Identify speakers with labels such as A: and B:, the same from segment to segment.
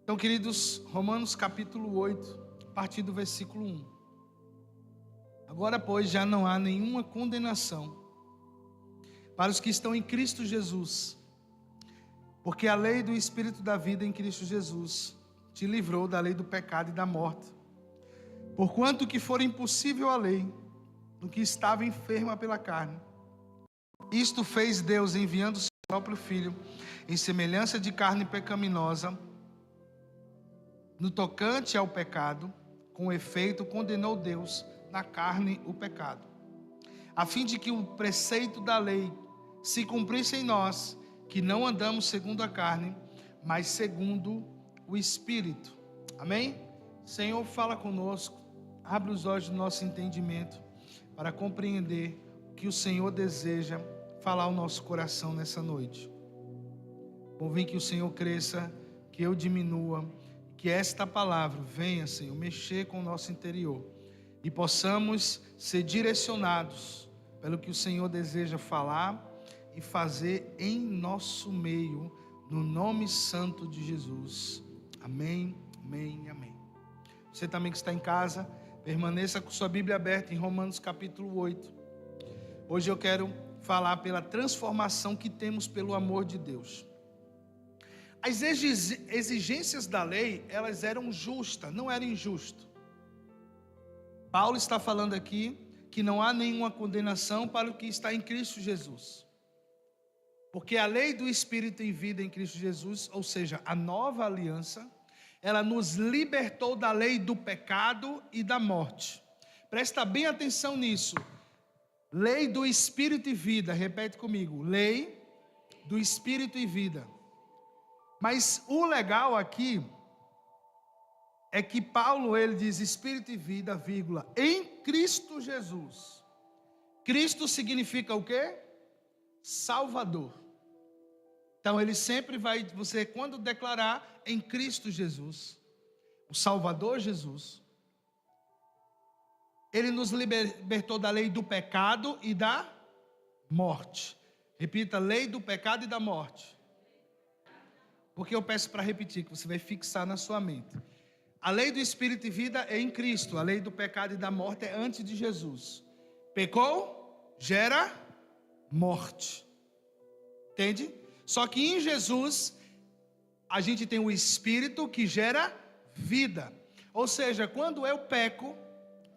A: Então, queridos, Romanos capítulo 8, a partir do versículo 1. Agora, pois, já não há nenhuma condenação para os que estão em Cristo Jesus, porque a lei do Espírito da vida em Cristo Jesus te livrou da lei do pecado e da morte. Porquanto que for impossível a lei, no que estava enferma pela carne, isto fez Deus, enviando o seu próprio Filho, em semelhança de carne pecaminosa, no tocante ao pecado, com efeito condenou Deus na carne o pecado, a fim de que o preceito da lei se cumprisse em nós, que não andamos segundo a carne, mas segundo o Espírito. Amém? Senhor, fala conosco, abre os olhos do nosso entendimento, para compreender o que o Senhor deseja falar ao nosso coração nessa noite. Convém que o Senhor cresça, que eu diminua, que esta palavra venha, Senhor, mexer com o nosso interior e possamos ser direcionados pelo que o Senhor deseja falar e fazer em nosso meio, no nome santo de Jesus. Amém, amém, amém. Você também que está em casa, permaneça com sua Bíblia aberta em Romanos capítulo 8. Hoje eu quero falar pela transformação que temos pelo amor de Deus. As exigências da lei, elas eram justas, não era injusto. Paulo está falando aqui que não há nenhuma condenação para o que está em Cristo Jesus. Porque a lei do Espírito em vida em Cristo Jesus, ou seja, a nova aliança, ela nos libertou da lei do pecado e da morte. Presta bem atenção nisso. Lei do Espírito e vida, repete comigo. Lei do Espírito e vida. Mas o legal aqui é que Paulo, ele diz Espírito e vida, vírgula, em Cristo Jesus. Cristo significa o quê? Salvador. Então ele sempre vai, você quando declarar em Cristo Jesus, o Salvador Jesus, ele nos libertou da lei do pecado e da morte. Repita, lei do pecado e da morte. Porque eu peço para repetir, que você vai fixar na sua mente. A lei do Espírito e vida é em Cristo. A lei do pecado e da morte é antes de Jesus. Pecou, gera morte. Entende? Só que em Jesus, a gente tem o Espírito que gera vida. Ou seja, quando eu peco,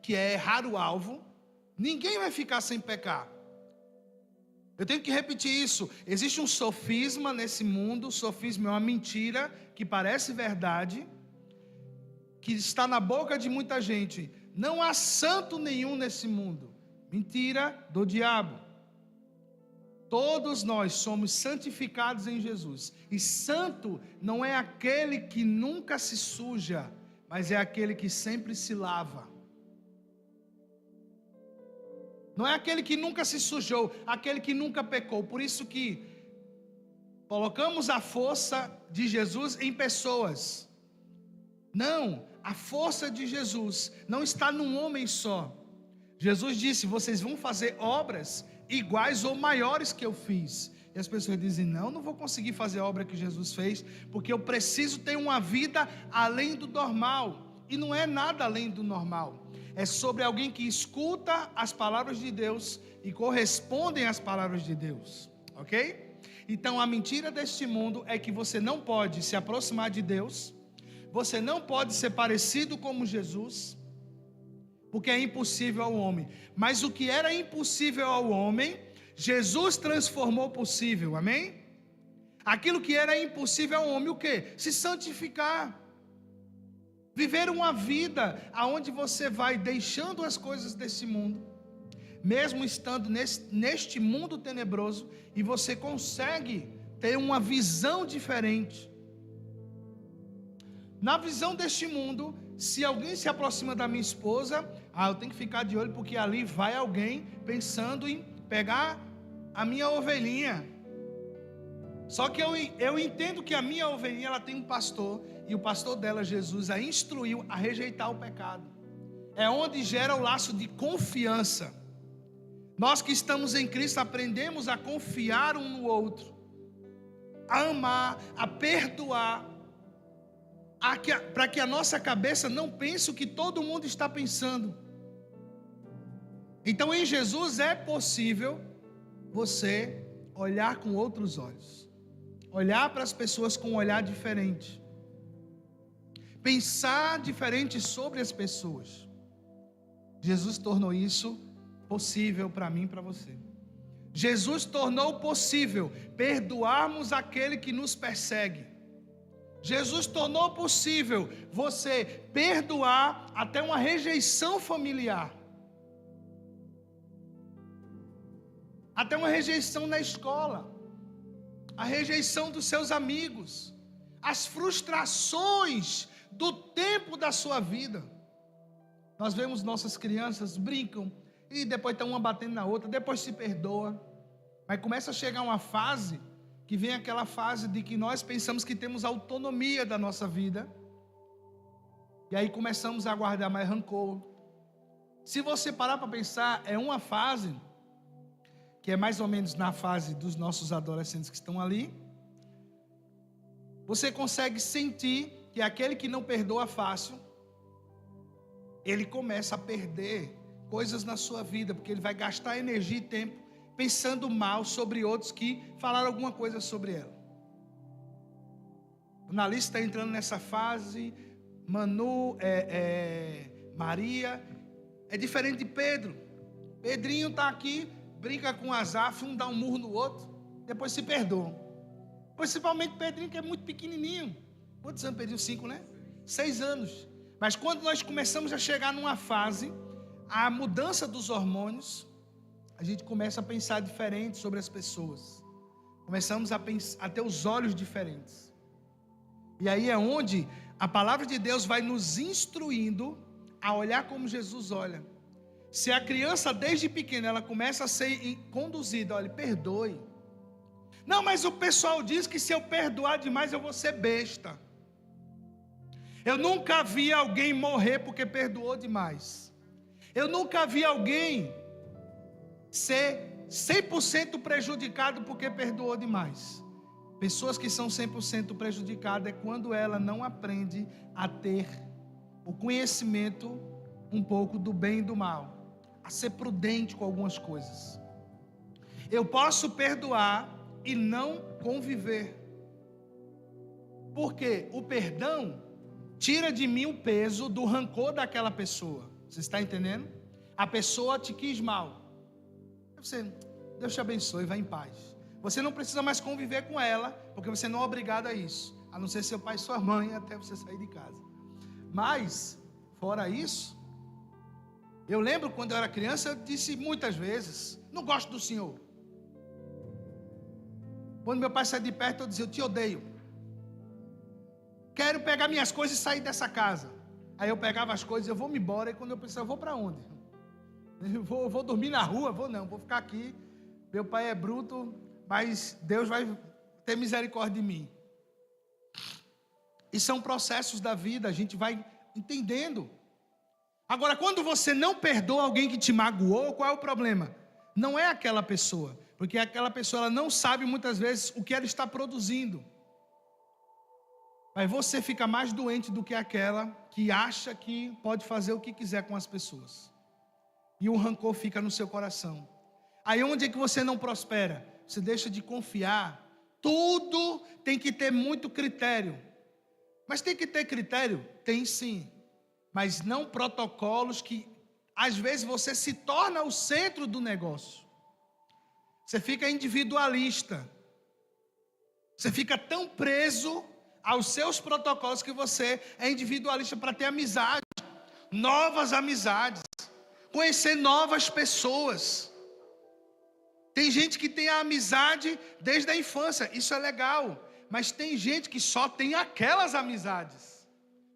A: que é errar o alvo, ninguém vai ficar sem pecar. Eu tenho que repetir isso. Existe um sofisma nesse mundo. O sofisma é uma mentira que parece verdade, que está na boca de muita gente. Não há santo nenhum nesse mundo. Mentira do diabo. Todos nós somos santificados em Jesus. E santo não é aquele que nunca se suja, mas é aquele que sempre se lava. Não é aquele que nunca se sujou, aquele que nunca pecou. Por isso que colocamos a força de Jesus em pessoas. Não, a força de Jesus não está num homem só. Jesus disse, vocês vão fazer obras iguais ou maiores que eu fiz. E as pessoas dizem, não vou conseguir fazer a obra que Jesus fez, porque eu preciso ter uma vida além do normal. E não é nada além do normal. É sobre alguém que escuta as palavras de Deus e correspondem às palavras de Deus, ok? Então a mentira deste mundo é que você não pode se aproximar de Deus, você não pode ser parecido como Jesus, porque é impossível ao homem. Mas o que era impossível ao homem, Jesus transformou possível, amém? Aquilo que era impossível ao homem, o quê? Se santificar. Viver uma vida onde você vai deixando as coisas desse mundo, mesmo estando neste mundo tenebroso, e você consegue ter uma visão diferente. Na visão deste mundo, se alguém se aproxima da minha esposa, eu tenho que ficar de olho, porque ali vai alguém pensando em pegar a minha ovelhinha. Só que eu entendo que a minha ovelhinha, ela tem um pastor, e o pastor dela, Jesus, a instruiu a rejeitar o pecado. É onde gera o laço de confiança. Nós que estamos em Cristo aprendemos a confiar um no outro, a amar, a perdoar. para que a nossa cabeça não pense o que todo mundo está pensando. Então em Jesus é possível você olhar com outros olhos, olhar para as pessoas com um olhar diferente, pensar diferente sobre as pessoas. Jesus tornou isso possível para mim e para você. Jesus tornou possível perdoarmos aquele que nos persegue. Jesus tornou possível você perdoar até uma rejeição familiar, até uma rejeição na escola, a rejeição dos seus amigos, as frustrações do tempo da sua vida. Nós vemos nossas crianças brincam e depois estão uma batendo na outra, depois se perdoa, mas começa a chegar uma fase que vem aquela fase de que nós pensamos que temos autonomia da nossa vida, e aí começamos a guardar mais rancor. Se você parar para pensar, é uma fase que é mais ou menos na fase dos nossos adolescentes que estão ali. Você consegue sentir que aquele que não perdoa fácil, ele começa a perder coisas na sua vida, porque ele vai gastar energia e tempo pensando mal sobre outros que falaram alguma coisa sobre ela. O Nalice está entrando nessa fase, Manu, Maria, é diferente de Pedro. Pedrinho está aqui, brinca com Azaf, um dá um murro no outro, depois se perdoa. Principalmente Pedrinho, que é muito pequenininho. Quantos anos, Pedrinho? 5, né? 6 anos. Mas quando nós começamos a chegar numa fase, a mudança dos hormônios, a gente começa a pensar diferente sobre as pessoas. Começamos a ter os olhos diferentes. E aí é onde a palavra de Deus vai nos instruindo a olhar como Jesus olha. Se a criança desde pequena ela começa a ser conduzida, olha, perdoe. Não, mas o pessoal diz que se eu perdoar demais eu vou ser besta. Eu nunca vi alguém morrer porque perdoou demais. Eu nunca vi alguém ser 100% prejudicado porque perdoou demais. Pessoas que são 100% prejudicadas é quando ela não aprende a ter o conhecimento um pouco do bem e do mal, a ser prudente com algumas coisas. Eu posso perdoar e não conviver, porque o perdão tira de mim o peso do rancor daquela pessoa. Você está entendendo? A pessoa te quis mal, Deus te abençoe, vá em paz. Você não precisa mais conviver com ela, porque você não é obrigado a isso, a não ser seu pai e sua mãe, até você sair de casa. Mas, fora isso, eu lembro quando eu era criança, eu disse muitas vezes, não gosto do senhor. Quando meu pai saía de perto, eu dizia, eu te odeio. Quero pegar minhas coisas e sair dessa casa. Aí eu pegava as coisas, eu vou me embora, e quando eu pensava, eu vou para onde? Eu vou dormir na rua? Vou ficar aqui. Meu pai é bruto, mas Deus vai ter misericórdia de mim. E são processos da vida, a gente vai entendendo. Agora, quando você não perdoa alguém que te magoou, qual é o problema? Não é aquela pessoa, porque aquela pessoa ela não sabe muitas vezes o que ela está produzindo. Mas você fica mais doente do que aquela que acha que pode fazer o que quiser com as pessoas. E o rancor fica no seu coração. Aí onde é que você não prospera? Você deixa de confiar. Tudo tem que ter muito critério. Mas tem que ter critério? Tem sim. Mas não protocolos que às vezes você se torna o centro do negócio. Você fica individualista. Você fica tão preso aos seus protocolos que você é individualista para ter amizade, novas amizades, conhecer novas pessoas. Tem gente que tem a amizade desde a infância, isso é legal, mas tem gente que só tem aquelas amizades.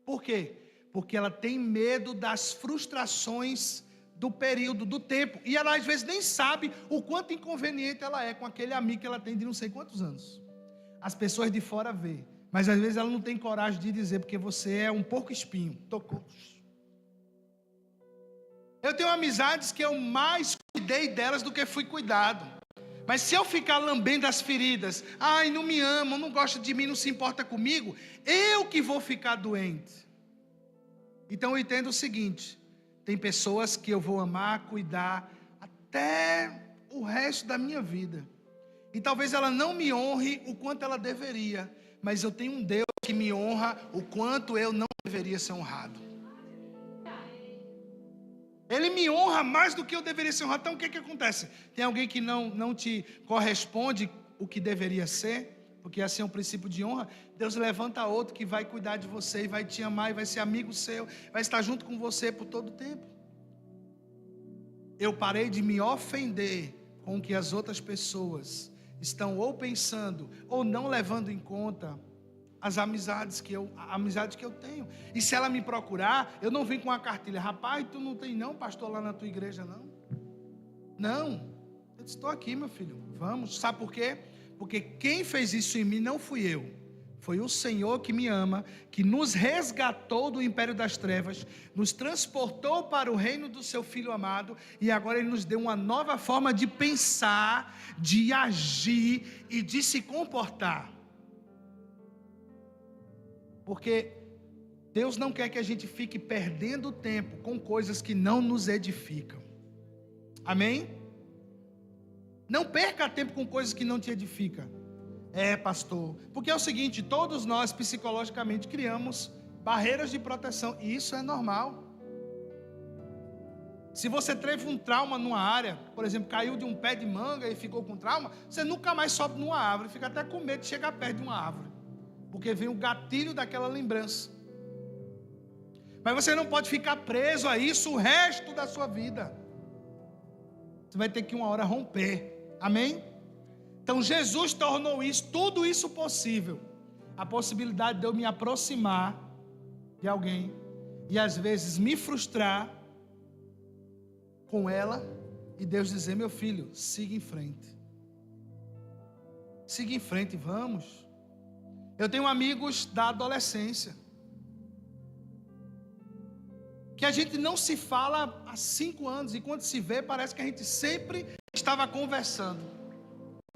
A: Por quê? Porque ela tem medo das frustrações do período, do tempo, e ela às vezes nem sabe o quanto inconveniente ela é com aquele amigo que ela tem de não sei quantos anos. As pessoas de fora vê, mas às vezes ela não tem coragem de dizer, porque você é um porco espinho. Tocou. Eu tenho amizades que eu mais cuidei delas do que fui cuidado. Mas se eu ficar lambendo as feridas, ai, não me ama, não gosta de mim, não se importa comigo, eu que vou ficar doente. Então eu entendo o seguinte: tem pessoas que eu vou amar, cuidar até o resto da minha vida. E talvez ela não me honre o quanto ela deveria, mas eu tenho um Deus que me honra o quanto eu não deveria ser honrado. Ele me honra mais do que eu deveria ser honrado. Então o que acontece? Tem alguém que não te corresponde o que deveria ser, porque assim é um princípio de honra. Deus levanta outro que vai cuidar de você e vai te amar e vai ser amigo seu, vai estar junto com você por todo o tempo. Eu parei de me ofender com o que as outras pessoas estão ou pensando ou não levando em conta a amizade que eu tenho. E se ela me procurar, eu não venho com uma cartilha: rapaz, tu não tem não pastor lá na tua igreja não? Não, eu estou aqui, meu filho, vamos. Sabe por quê? Porque quem fez isso em mim não fui eu, foi o Senhor que me ama, que nos resgatou do império das trevas, nos transportou para o reino do seu Filho amado, e agora Ele nos deu uma nova forma de pensar, de agir e de se comportar. Porque Deus não quer que a gente fique perdendo tempo com coisas que não nos edificam. Amém? Não perca tempo com coisas que não te edificam. Pastor, porque é o seguinte: todos nós psicologicamente criamos barreiras de proteção, e isso é normal. Se você teve um trauma numa área, por exemplo, caiu de um pé de manga e ficou com trauma, você nunca mais sobe numa árvore, fica até com medo de chegar perto de uma árvore, porque vem o gatilho daquela lembrança. Mas você não pode ficar preso a isso o resto da sua vida. Você vai ter que uma hora romper. Amém? Então Jesus tornou isso, tudo isso possível. A possibilidade de eu me aproximar de alguém e às vezes me frustrar com ela, e Deus dizer: meu filho, siga em frente. Siga em frente, vamos. Eu tenho amigos da adolescência que a gente não se fala há 5 anos, e quando se vê parece que a gente sempre estava conversando,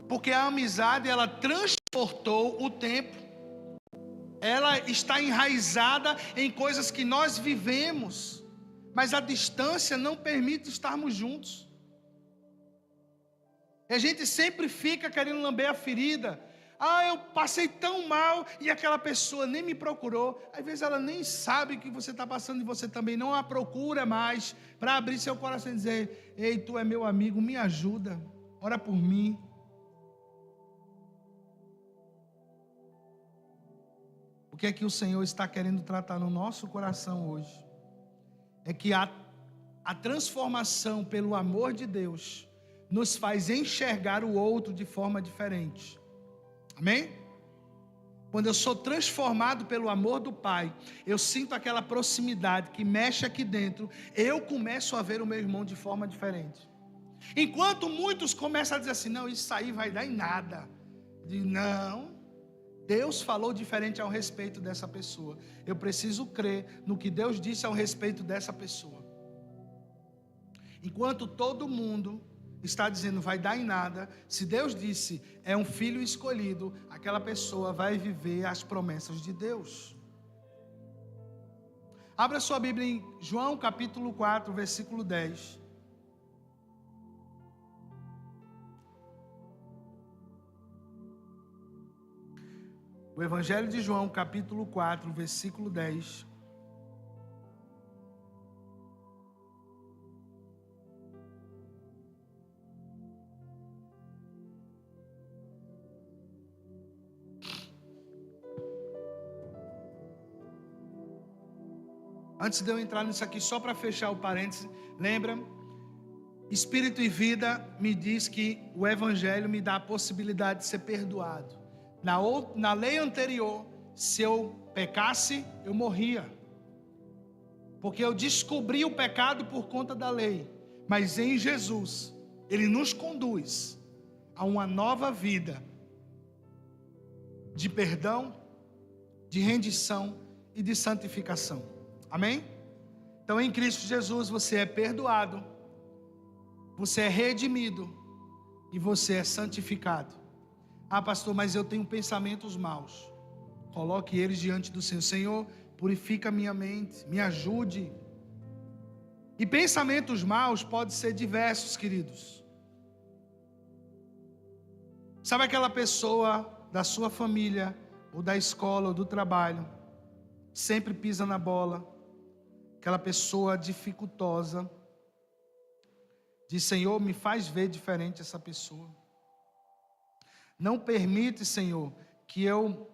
A: porque a amizade, ela transportou o tempo, ela está enraizada em coisas que nós vivemos, mas a distância não permite estarmos juntos. E a gente sempre fica querendo lamber a ferida. Eu passei tão mal e aquela pessoa nem me procurou. Às vezes ela nem sabe o que você está passando, e você também não a procura mais para abrir seu coração e dizer: ei, tu é meu amigo, me ajuda, ora por mim. O que é que o Senhor está querendo tratar no nosso coração hoje? É que a transformação pelo amor de Deus nos faz enxergar o outro de forma diferente. Amém? Quando eu sou transformado pelo amor do Pai, eu sinto aquela proximidade que mexe aqui dentro, eu começo a ver o meu irmão de forma diferente. Enquanto muitos começam a dizer assim: não, isso aí vai dar em nada. Não, Deus falou diferente ao respeito dessa pessoa. Eu preciso crer no que Deus disse ao respeito dessa pessoa. Enquanto todo mundo está dizendo vai dar em nada, se Deus disse é um filho escolhido, aquela pessoa vai viver as promessas de Deus. Abra sua Bíblia em João capítulo 4, versículo 10. O Evangelho de João capítulo 4, versículo 10. Antes de eu entrar nisso aqui, só para fechar o parênteses, lembra? Espírito e vida me diz que o Evangelho me dá a possibilidade de ser perdoado. Na lei anterior, se eu pecasse, eu morria, porque eu descobri o pecado por conta da lei. Mas em Jesus, Ele nos conduz a uma nova vida de perdão, de rendição e de santificação. Amém? Então em Cristo Jesus você é perdoado, você é redimido, e você é santificado. Ah, pastor, mas eu tenho pensamentos maus. Coloque eles diante do Senhor. Senhor, purifica minha mente, me ajude. E pensamentos maus podem ser diversos, queridos. Sabe aquela pessoa da sua família, ou da escola, ou do trabalho, sempre pisa na bola, aquela pessoa dificultosa, diz: Senhor, me faz ver diferente essa pessoa. Não permite, Senhor, que eu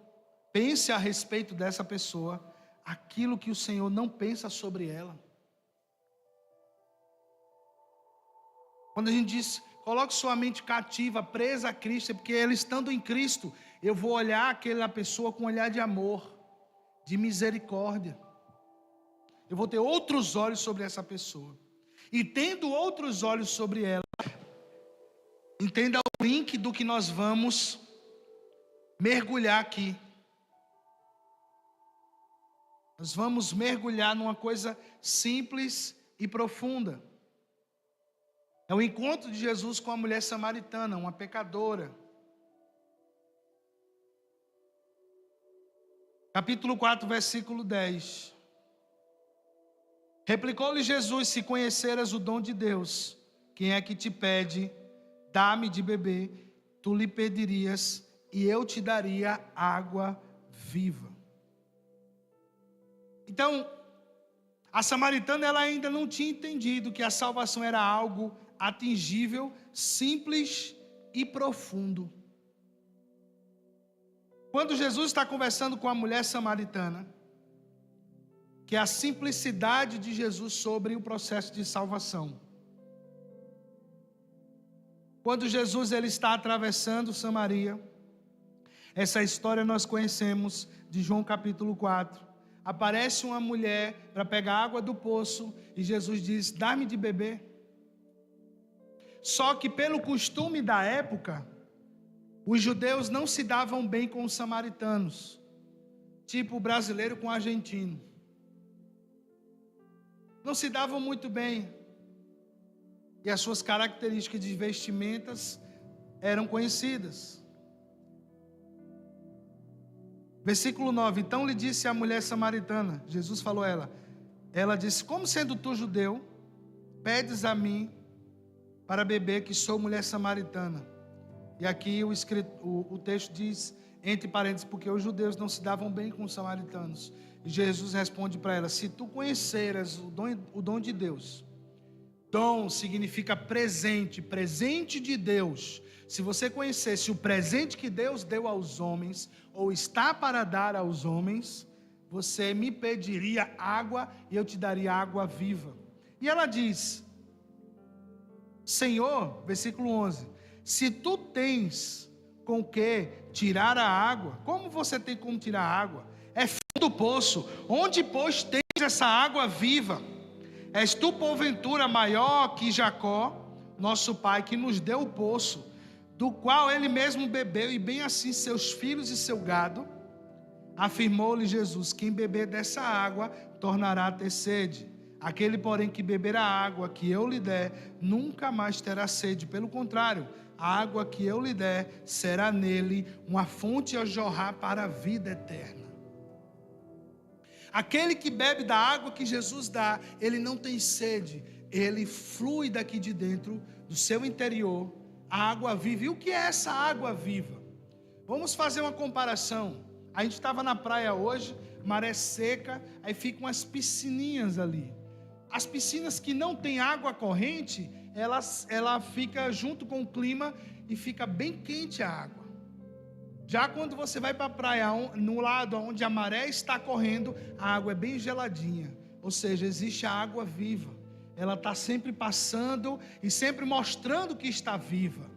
A: pense a respeito dessa pessoa aquilo que o Senhor não pensa sobre ela. Quando a gente diz, coloque sua mente cativa, presa a Cristo, é porque ela estando em Cristo, eu vou olhar aquela pessoa com um olhar de amor, de misericórdia. Eu vou ter outros olhos sobre essa pessoa. E tendo outros olhos sobre ela, entenda o link do que nós vamos mergulhar aqui. Nós vamos mergulhar numa coisa simples e profunda. É o encontro de Jesus com a mulher samaritana, uma pecadora. Capítulo 4, versículo 10. Replicou-lhe Jesus: se conheceras o dom de Deus, quem é que te pede, dá-me de beber, tu lhe pedirias, e eu te daria água viva. Então, a samaritana, ela ainda não tinha entendido que a salvação era algo atingível, simples e profundo. Quando Jesus está conversando com a mulher samaritana, que é a simplicidade de Jesus sobre o processo de salvação. Quando Jesus ele está atravessando Samaria, essa história nós conhecemos de João capítulo 4. Aparece uma mulher para pegar água do poço e Jesus diz: dá-me de beber. Só que pelo costume da época, os judeus não se davam bem com os samaritanos, tipo o brasileiro com o argentino. Não se davam muito bem. E as suas características de vestimentas eram conhecidas. Versículo 9. Então lhe disse a mulher samaritana, Jesus falou a ela. Ela disse: como sendo tu judeu, pedes a mim para beber, que sou mulher samaritana? E aqui o texto diz, entre parênteses, porque os judeus não se davam bem com os samaritanos. E Jesus responde para ela: se tu conheceras o dom de Deus. Dom significa presente, presente de Deus. Se você conhecesse o presente que Deus deu aos homens, ou está para dar aos homens, você me pediria água e eu te daria água viva. E ela diz: Senhor, versículo 11, se tu tens com que tirar a água, como você tem como tirar a água? É fundo do poço, onde pois tens essa água viva? És tu porventura maior que Jacó, nosso pai, que nos deu o poço, do qual ele mesmo bebeu, e bem assim seus filhos e seu gado? Afirmou-lhe Jesus: quem beber dessa água tornará a ter sede. Aquele, porém, que beber a água que eu lhe der, nunca mais terá sede. Pelo contrário, a água que eu lhe der será nele uma fonte a jorrar para a vida eterna. Aquele que bebe da água que Jesus dá, ele não tem sede, ele flui daqui de dentro, do seu interior, a água viva. E o que é essa água viva? Vamos fazer uma comparação. A gente estava na praia hoje, maré seca, aí ficam umas piscininhas ali. As piscinas que não tem água corrente, ela fica junto com o clima e fica bem quente a água. Já quando você vai para a praia, no lado onde a maré está correndo, a água é bem geladinha. Ou seja, existe a água viva. Ela está sempre passando e sempre mostrando que está viva.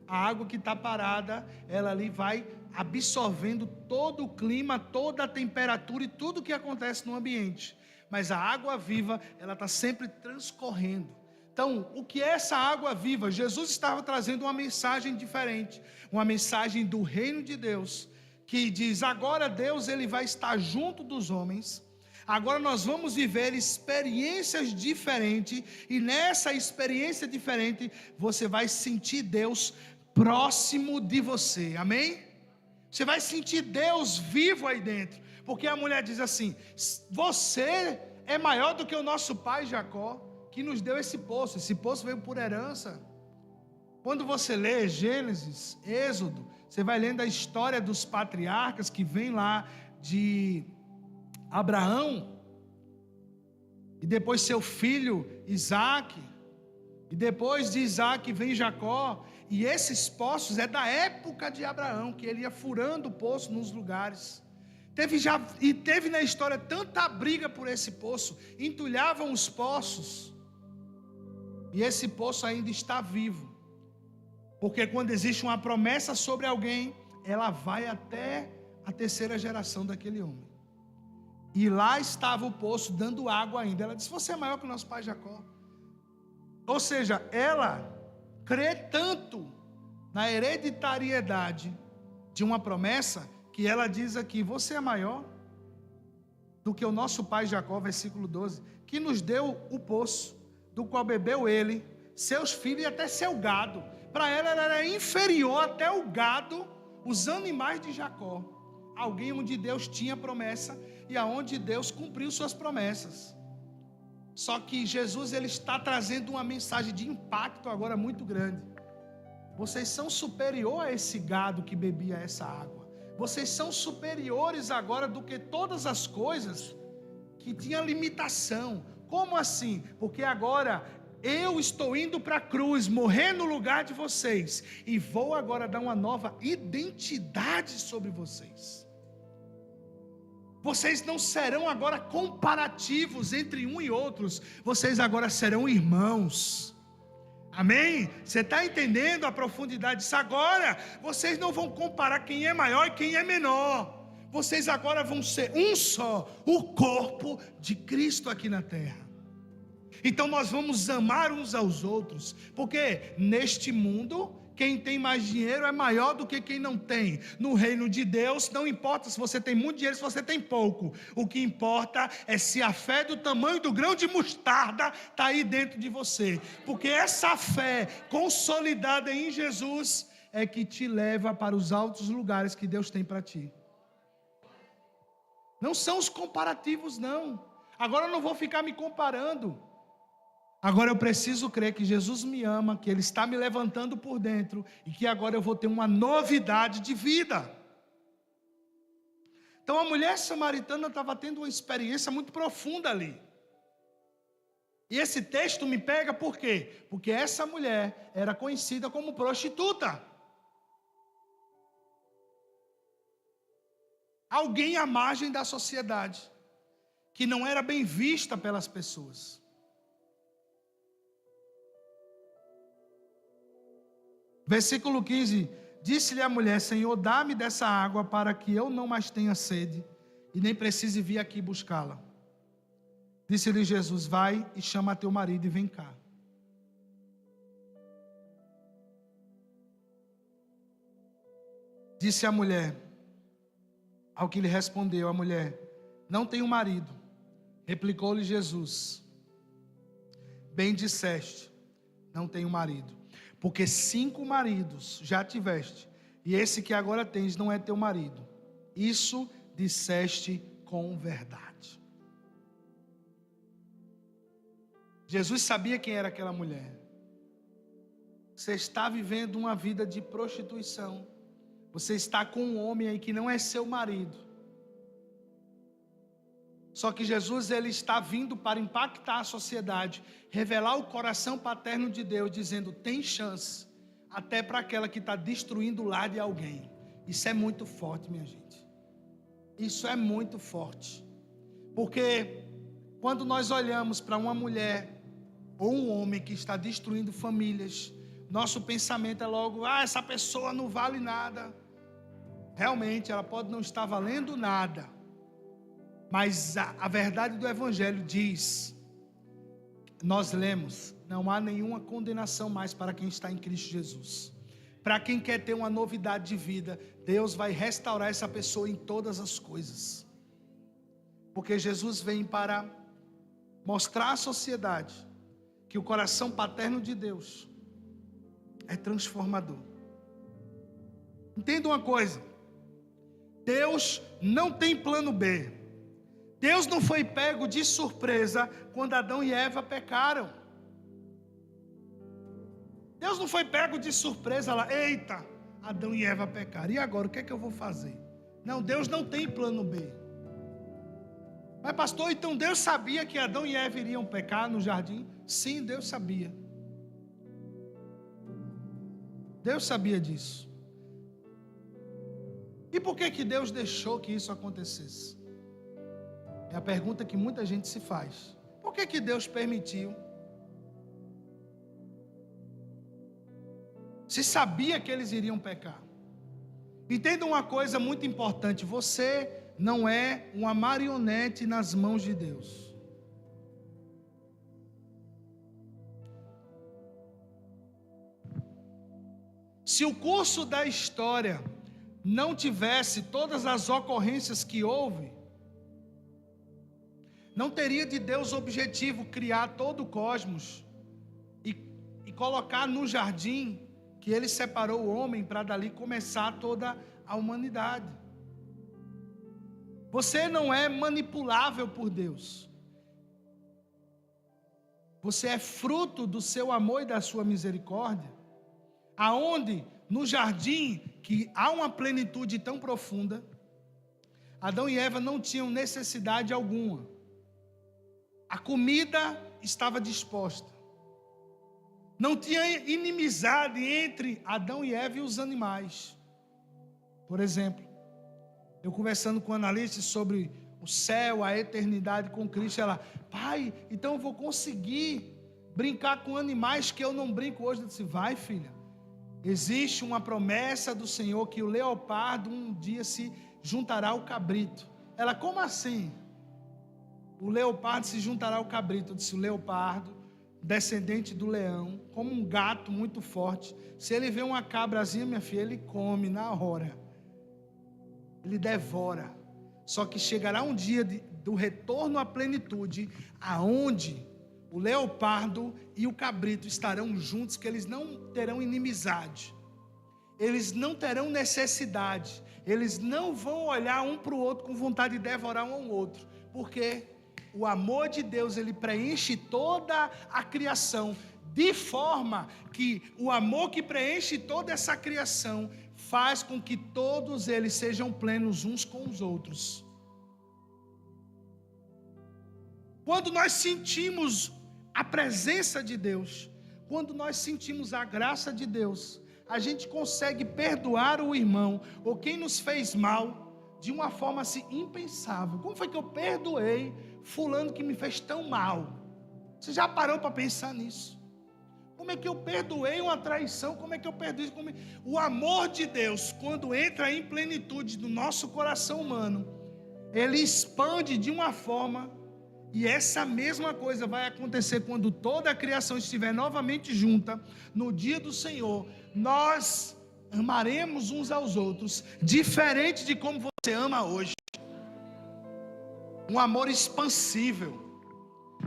A: A água que está parada, ela ali vai absorvendo todo o clima, toda a temperatura e tudo o que acontece no ambiente. Mas a água viva, ela está sempre transcorrendo. Então, o que é essa água viva? Jesus estava trazendo uma mensagem diferente, uma mensagem do reino de Deus, que diz: agora Deus ele vai estar junto dos homens, Agora nós vamos viver experiências diferentes, e nessa experiência diferente, você vai sentir Deus próximo de você, amém? Você vai sentir Deus vivo aí dentro, porque a mulher diz assim: você é maior do que o nosso pai Jacó, que nos deu esse poço veio por herança. Quando você lê Gênesis, Êxodo, você vai lendo a história dos patriarcas que vem lá de Abraão, e depois seu filho Isaac, e depois de Isaac vem Jacó, e esses poços é da época de Abraão, que ele ia furando o poço nos lugares. Teve na história tanta briga por esse poço, entulhavam os poços, e esse poço ainda está vivo, porque quando existe uma promessa sobre alguém, ela vai até a terceira geração daquele homem. E lá estava o poço dando água ainda. Ela disse: você é maior que o nosso pai Jacó. Ou seja, ela crê tanto na hereditariedade de uma promessa, que ela diz aqui: você é maior do que o nosso pai Jacó, versículo 12, que nos deu o poço, do qual bebeu ele, seus filhos e até seu gado. Para ela era inferior até o gado, os animais de Jacó. Alguém onde Deus tinha promessa e aonde Deus cumpriu suas promessas. Só que Jesus, ele está trazendo uma mensagem de impacto agora muito grande. Vocês são superior a esse gado que bebia essa água. Vocês são superiores agora do que todas as coisas que tinham limitação. Como assim? Porque agora eu estou indo para a cruz, morrer no lugar de vocês, e vou agora dar uma nova identidade sobre vocês. Vocês não serão agora comparativos entre um e outros, vocês agora serão irmãos. Amém? Você está entendendo a profundidade disso? Agora vocês não vão comparar quem é maior e quem é menor. Vocês agora vão ser um só, o corpo de Cristo aqui na terra. Então nós vamos amar uns aos outros, porque neste mundo, quem tem mais dinheiro é maior do que quem não tem. No reino de Deus, não importa se você tem muito dinheiro, se você tem pouco. O que importa é se a fé do tamanho do grão de mostarda está aí dentro de você. Porque essa fé consolidada em Jesus é que te leva para os altos lugares que Deus tem para ti. Não são os comparativos, não. Agora eu não vou ficar me comparando. Agora eu preciso crer que Jesus me ama, que Ele está me levantando por dentro, e que agora eu vou ter uma novidade de vida. Então a mulher samaritana estava tendo uma experiência muito profunda ali. E esse texto me pega por quê? Porque essa mulher era conhecida como prostituta. Alguém à margem da sociedade, que não era bem vista pelas pessoas. Versículo 15, disse-lhe a mulher: Senhor, dá-me dessa água para que eu não mais tenha sede e nem precise vir aqui buscá-la. Disse-lhe Jesus: vai e chama teu marido e vem cá. Disse a mulher, ao que lhe respondeu a mulher: não tenho marido. Replicou-lhe Jesus: bem disseste, não tenho marido. Porque 5 maridos já tiveste, e esse que agora tens não é teu marido. Isso disseste com verdade. Jesus sabia quem era aquela mulher. Você está vivendo uma vida de prostituição. Você está com um homem aí que não é seu marido. Só que Jesus, ele está vindo para impactar a sociedade, revelar o coração paterno de Deus, dizendo: tem chance, até para aquela que está destruindo o lar de alguém. Isso é muito forte, minha gente. Isso é muito forte. Porque quando nós olhamos para uma mulher ou um homem que está destruindo famílias, nosso pensamento é logo: essa pessoa não vale nada. Realmente, ela pode não estar valendo nada. Mas a verdade do Evangelho diz, nós lemos: não há nenhuma condenação mais para quem está em Cristo Jesus. Para quem quer ter uma novidade de vida, Deus vai restaurar essa pessoa em todas as coisas. Porque Jesus vem para mostrar à sociedade que o coração paterno de Deus é transformador. Entenda uma coisa: Deus não tem plano B. Deus não foi pego de surpresa quando Adão e Eva pecaram. Deus não foi pego de surpresa lá, eita, Adão e Eva pecaram, e agora o que é que eu vou fazer? Não, Deus não tem plano B. Mas pastor, então Deus sabia que Adão e Eva iriam pecar no jardim? Sim, Deus sabia. Deus sabia disso. E por que Deus deixou que isso acontecesse? É a pergunta que muita gente se faz. Por que Deus permitiu? Se sabia que eles iriam pecar. Entenda uma coisa muito importante: você não é uma marionete nas mãos de Deus. Se o curso da história não tivesse todas as ocorrências que houve, não teria de Deus objetivo criar todo o cosmos e colocar no jardim que Ele separou o homem para dali começar toda a humanidade. Você não é manipulável por Deus. Você é fruto do seu amor e da sua misericórdia. Aonde no jardim que há uma plenitude tão profunda, Adão e Eva não tinham necessidade alguma. A comida estava disposta. Não tinha inimizade entre Adão e Eva e os animais. Por exemplo, eu conversando com a Analice sobre o céu, a eternidade com Cristo, ela: pai, então eu vou conseguir brincar com animais que eu não brinco hoje. Eu disse: vai, filha. Existe uma promessa do Senhor que o leopardo um dia se juntará ao cabrito. Ela: como assim? O leopardo se juntará ao cabrito. Eu disse: o leopardo, descendente do leão, como um gato muito forte, se ele vê uma cabrazinha, minha filha, ele come na hora. Ele devora. Só que chegará um dia do retorno à plenitude, aonde o leopardo e o cabrito estarão juntos, que eles não terão inimizade, eles não terão necessidade, eles não vão olhar um para o outro com vontade de devorar um ao outro, porque o amor de Deus, ele preenche toda a criação, de forma que o amor que preenche toda essa criação faz com que todos eles sejam plenos uns com os outros. Quando nós sentimos a presença de Deus, quando nós sentimos a graça de Deus, a gente consegue perdoar o irmão ou quem nos fez mal de uma forma assim impensável. Como foi que eu perdoei fulano que me fez tão mal? Você já parou para pensar nisso? Como é que eu perdoei uma traição? Como é que eu perdoei? O amor de Deus, quando entra em plenitude no nosso coração humano, ele expande de uma forma. E essa mesma coisa vai acontecer quando toda a criação estiver novamente junta, no dia do Senhor. Nós amaremos uns aos outros, diferente de como você ama hoje. Um amor expansível,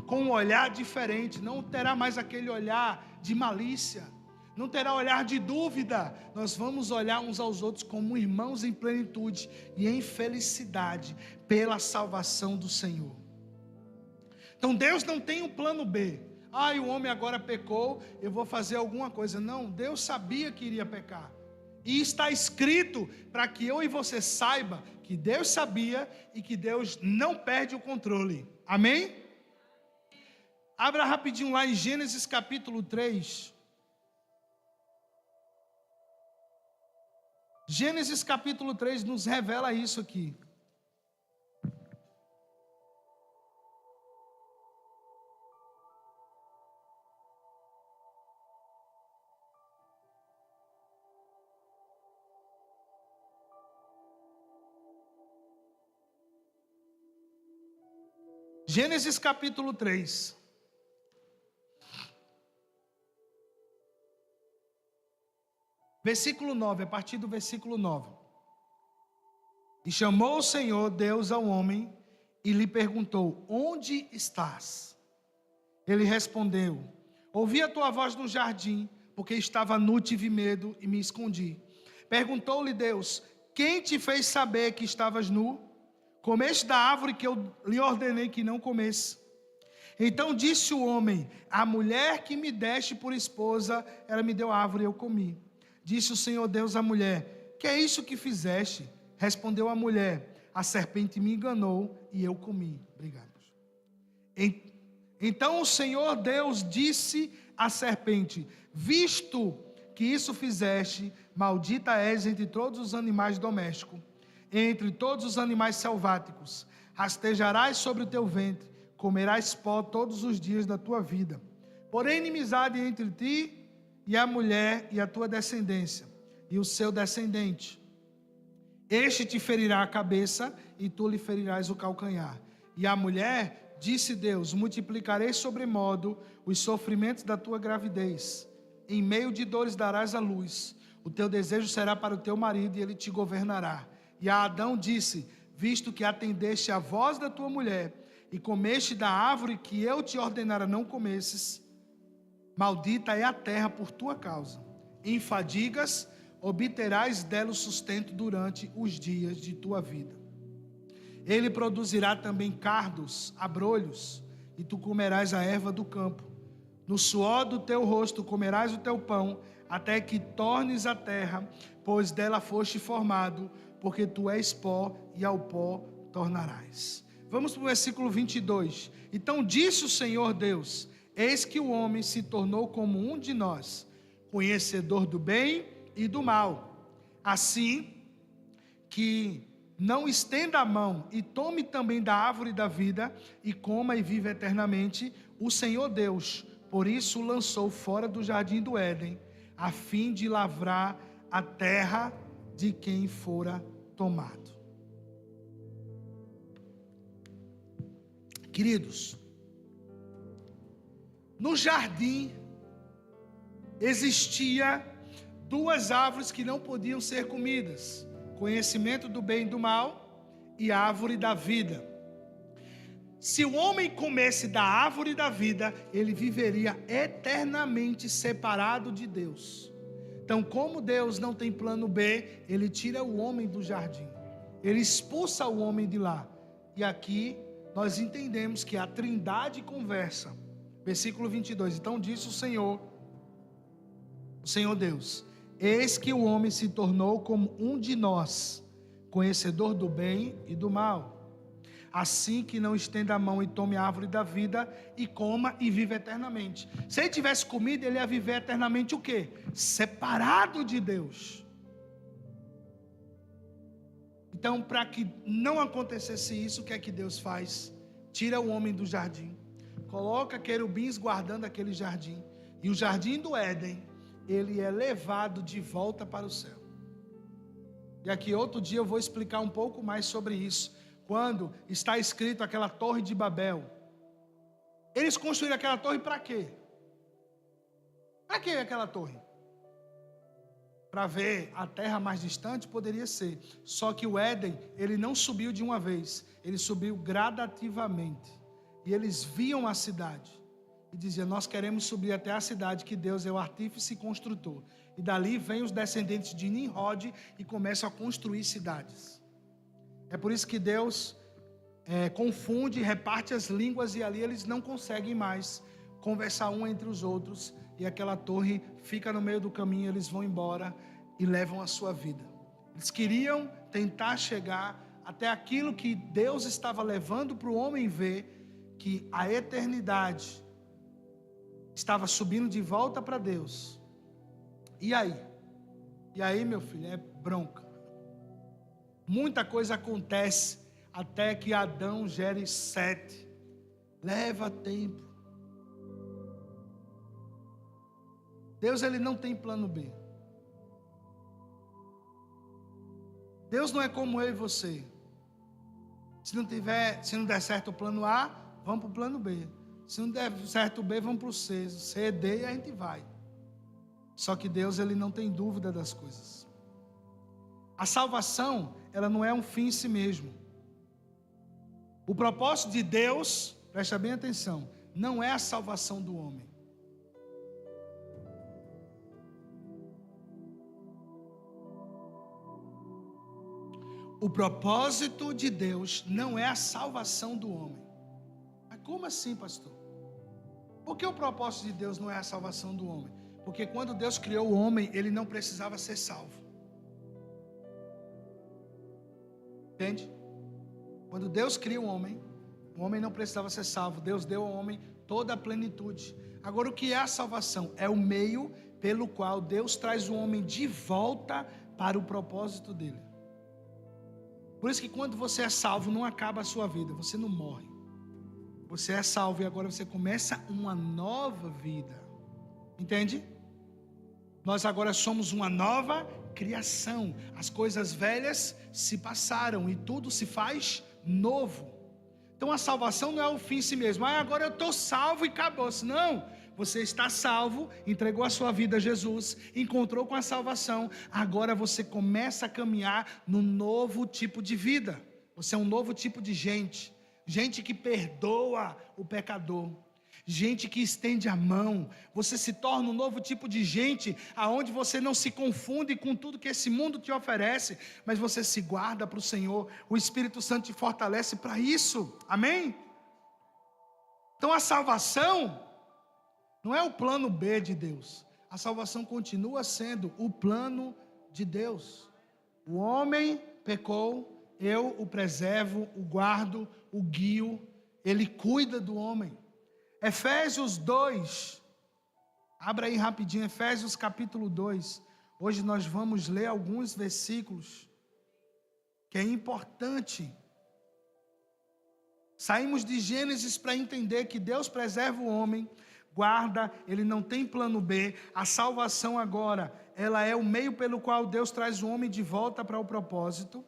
A: com um olhar diferente. Não terá mais aquele olhar de malícia, não terá olhar de dúvida. Nós vamos olhar uns aos outros como irmãos em plenitude e em felicidade, pela salvação do Senhor. Então Deus não tem um plano B. O homem agora pecou, eu vou fazer alguma coisa. Não, Deus sabia que iria pecar. E está escrito para que eu e você saiba que Deus sabia e que Deus não perde o controle. Amém? Abra rapidinho lá em Gênesis capítulo 3. Gênesis capítulo 3 nos revela isso aqui. Gênesis capítulo 3. Versículo 9, a partir do versículo 9. E chamou o Senhor Deus ao homem e lhe perguntou: onde estás? Ele respondeu: ouvi a tua voz no jardim, porque estava nu, tive medo e me escondi. Perguntou-lhe Deus: quem te fez saber que estavas nu? Comeste da árvore que eu lhe ordenei que não comesse. Então disse o homem: a mulher que me deste por esposa, ela me deu a árvore e eu comi. Disse o Senhor Deus à mulher: que é isso que fizeste? Respondeu a mulher: a serpente me enganou e eu comi. Obrigado. Então o Senhor Deus disse à serpente: visto que isso fizeste, maldita és entre todos os animais domésticos, entre todos os animais selváticos. Rastejarás sobre o teu ventre, comerás pó todos os dias da tua vida. Porém, inimizade entre ti e a mulher e a tua descendência, e o seu descendente. Este te ferirá a cabeça, e tu lhe ferirás o calcanhar. E a mulher, disse Deus: multiplicarei sobremodo os sofrimentos da tua gravidez. Em meio de dores darás à luz. O teu desejo será para o teu marido, e ele te governará. E a Adão disse: visto que atendeste à voz da tua mulher, e comeste da árvore que eu te ordenara não comesses, maldita é a terra por tua causa. Em fadigas obterás dela o sustento durante os dias de tua vida. Ele produzirá também cardos, abrolhos, e tu comerás a erva do campo. No suor do teu rosto comerás o teu pão, até que tornes a terra, pois dela foste formado, porque tu és pó, e ao pó tornarás. Vamos para o versículo 22. Então disse o Senhor Deus: eis que o homem se tornou como um de nós, conhecedor do bem e do mal. Assim que não estenda a mão e tome também da árvore da vida e coma e viva eternamente. O Senhor Deus, por isso, o lançou fora do jardim do Éden, a fim de lavrar a terra de quem fora tomado. Queridos, no jardim existia duas árvores que não podiam ser comidas: conhecimento do bem e do mal e a árvore da vida. Se o homem comesse da árvore da vida, ele viveria eternamente separado de Deus. Então, como Deus não tem plano B, ele tira o homem do jardim, ele expulsa o homem de lá. E aqui nós entendemos que a Trindade conversa. Versículo 22. Então disse o Senhor Deus: eis que o homem se tornou como um de nós, conhecedor do bem e do mal. Assim que não estenda a mão e tome a árvore da vida e coma e viva eternamente. Se ele tivesse comido, ele ia viver eternamente o quê? Separado de Deus. Então, para que não acontecesse isso, o que é que Deus faz? Tira o homem do jardim, coloca querubins guardando aquele jardim, e o jardim do Éden, ele é levado de volta para o céu. E aqui outro dia eu vou explicar um pouco mais sobre isso. Quando está escrito aquela torre de Babel, eles construíram aquela torre para quê? Para que aquela torre? Para ver a terra mais distante? Poderia ser. Só que o Éden, ele não subiu de uma vez, ele subiu gradativamente. E eles viam a cidade e diziam: nós queremos subir até a cidade, que Deus é o artífice e construtor. E dali vêm os descendentes de Nimrod e começam a construir cidades. É por isso que Deus confunde, reparte as línguas, e ali eles não conseguem mais conversar um entre os outros, e aquela torre fica no meio do caminho. Eles vão embora e levam a sua vida. Eles queriam tentar chegar até aquilo que Deus estava levando para o homem ver, que a eternidade estava subindo de volta para Deus. E aí? E aí, meu filho, é bronca. Muita coisa acontece até que Adão gere Sete. Leva tempo. Deus, ele não tem plano B. Deus não é como eu e você. Se não der certo o plano A, vamos para o plano B. Se não der certo o B, vamos para o C. C, D, e a gente vai. Só que Deus, ele não tem dúvida das coisas. A salvação, ela não é um fim em si mesmo. O propósito de Deus, presta bem atenção, não é a salvação do homem. O propósito de Deus não é a salvação do homem. Mas como assim, pastor? Por que o propósito de Deus não é a salvação do homem? Porque quando Deus criou o homem, ele não precisava ser salvo. Entende? Quando Deus cria o homem não precisava ser salvo. Deus deu ao homem toda a plenitude. Agora, o que é a salvação? É o meio pelo qual Deus traz o homem de volta para o propósito dele. Por isso que quando você é salvo, não acaba a sua vida, você não morre. Você é salvo e agora você começa uma nova vida. Entende? Nós agora somos uma nova criação. As coisas velhas se passaram e tudo se faz novo. Então a salvação não é o fim em si mesmo. Agora eu estou salvo e acabou-se. Não, você está salvo, entregou a sua vida a Jesus, encontrou com a salvação. Agora você começa a caminhar num novo tipo de vida. Você é um novo tipo de gente. Gente que perdoa o pecador. Gente que estende a mão. Você se torna um novo tipo de gente, aonde você não se confunde com tudo que esse mundo te oferece, mas você se guarda para o Senhor. O Espírito Santo te fortalece para isso. Amém? Então a salvação não é o plano B de Deus. A salvação continua sendo o plano de Deus. O homem pecou, eu o preservo, o guardo, o guio. Ele cuida do homem. Efésios 2, abra aí rapidinho, Efésios capítulo 2, hoje nós vamos ler alguns versículos, que é importante, saímos de Gênesis para entender que Deus preserva o homem, guarda, ele não tem plano B, a salvação agora, ela é o meio pelo qual Deus traz o homem de volta para o propósito.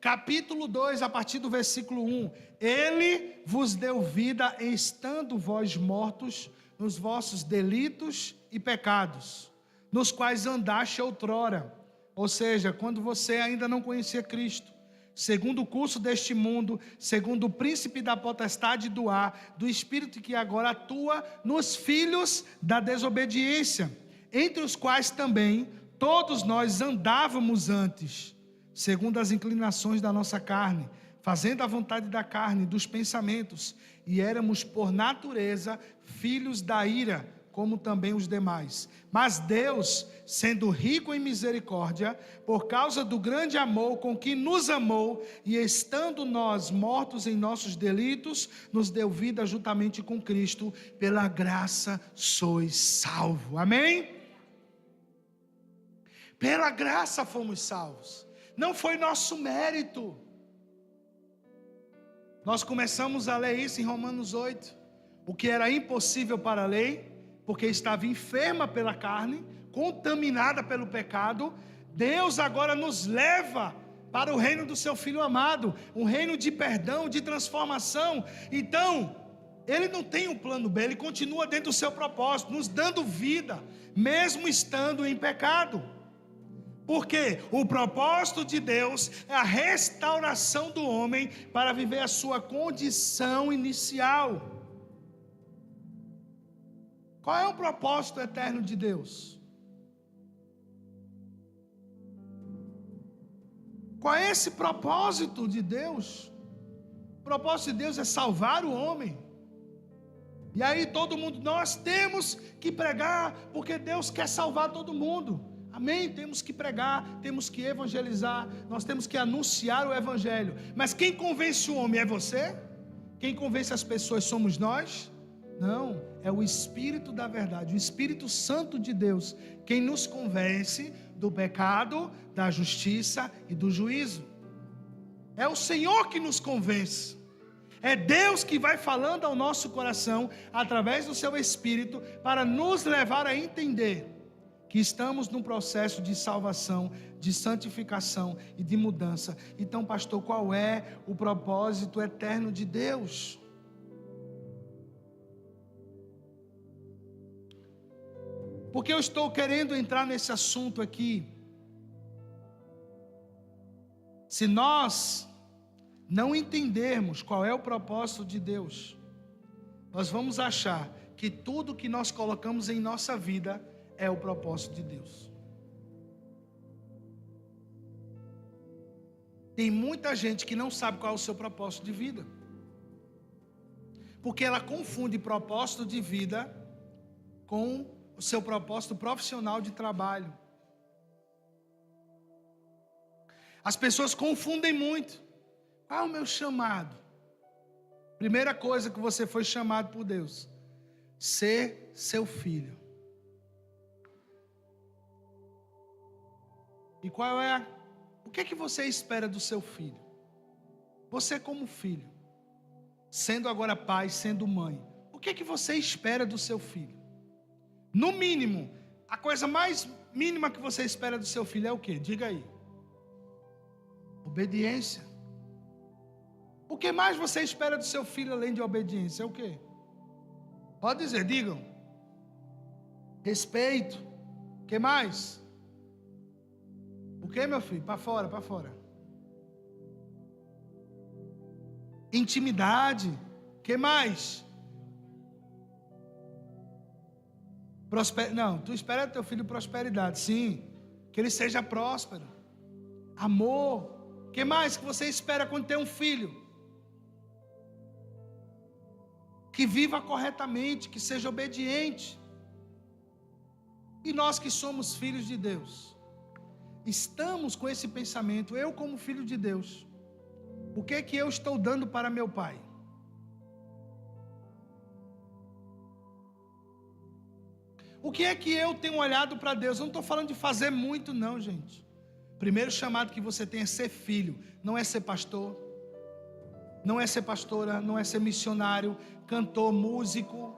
A: Capítulo 2, a partir do versículo 1, Ele vos deu vida estando vós mortos nos vossos delitos e pecados, nos quais andaste outrora, ou seja, quando você ainda não conhecia Cristo, segundo o curso deste mundo, segundo o príncipe da potestade do ar, do espírito que agora atua nos filhos da desobediência, entre os quais também todos nós andávamos antes, segundo as inclinações da nossa carne, fazendo a vontade da carne, dos pensamentos, e éramos por natureza filhos da ira, como também os demais. Mas Deus, sendo rico em misericórdia, por causa do grande amor com que nos amou, e estando nós mortos em nossos delitos, nos deu vida juntamente com Cristo, pela graça sois salvos. Amém? Pela graça fomos salvos. Não foi nosso mérito. Nós começamos a ler isso em Romanos 8. O que era impossível para a lei, porque estava enferma pela carne, contaminada pelo pecado, Deus agora nos leva para o reino do seu Filho amado, um reino de perdão, de transformação. Então, Ele não tem um plano B, Ele continua dentro do seu propósito, nos dando vida, mesmo estando em pecado. Porque o propósito de Deus é a restauração do homem para viver a sua condição inicial. Qual é o propósito eterno de Deus? Qual é esse propósito de Deus? O propósito de Deus é salvar o homem. E aí todo mundo, nós temos que pregar, porque Deus quer salvar todo mundo. Amém? Temos que pregar, temos que evangelizar, nós temos que anunciar o evangelho. Mas quem convence o homem é você? Quem convence as pessoas somos nós? Não, é o Espírito da verdade, o Espírito Santo de Deus, quem nos convence do pecado, da justiça e do juízo. É o Senhor que nos convence. É Deus que vai falando ao nosso coração, através do seu Espírito, para nos levar a entender que estamos num processo de salvação, de santificação e de mudança. Então, pastor, qual é o propósito eterno de Deus? Porque eu estou querendo entrar nesse assunto aqui. Se nós não entendermos qual é o propósito de Deus, nós vamos achar que tudo que nós colocamos em nossa vida é o propósito de Deus. Tem muita gente que não sabe qual é o seu propósito de vida, porque ela confunde propósito de vida com o seu propósito profissional de trabalho. As pessoas confundem muito. Qual é o meu chamado? Primeira coisa que você foi chamado por Deus: ser seu filho. E o que é que você espera do seu filho? Você como filho, sendo agora pai, sendo mãe, o que é que você espera do seu filho? No mínimo, a coisa mais mínima que você espera do seu filho é o quê? Diga aí. Obediência. O que mais você espera do seu filho além de obediência? É o quê? Pode dizer, digam. Respeito. O que mais? O que, meu filho? Para fora, para fora. Intimidade. O que mais? Não, tu espera do teu filho prosperidade. Sim, que ele seja próspero. Amor. O que mais que você espera quando tem um filho? Que viva corretamente, que seja obediente. E nós que somos filhos de Deus, estamos com esse pensamento: eu como filho de Deus, o que é que eu estou dando para meu pai? O que é que eu tenho olhado para Deus? Eu não estou falando de fazer muito não, gente. Primeiro chamado que você tem é ser filho, não é ser pastor, não é ser pastora, não é ser missionário, cantor, músico.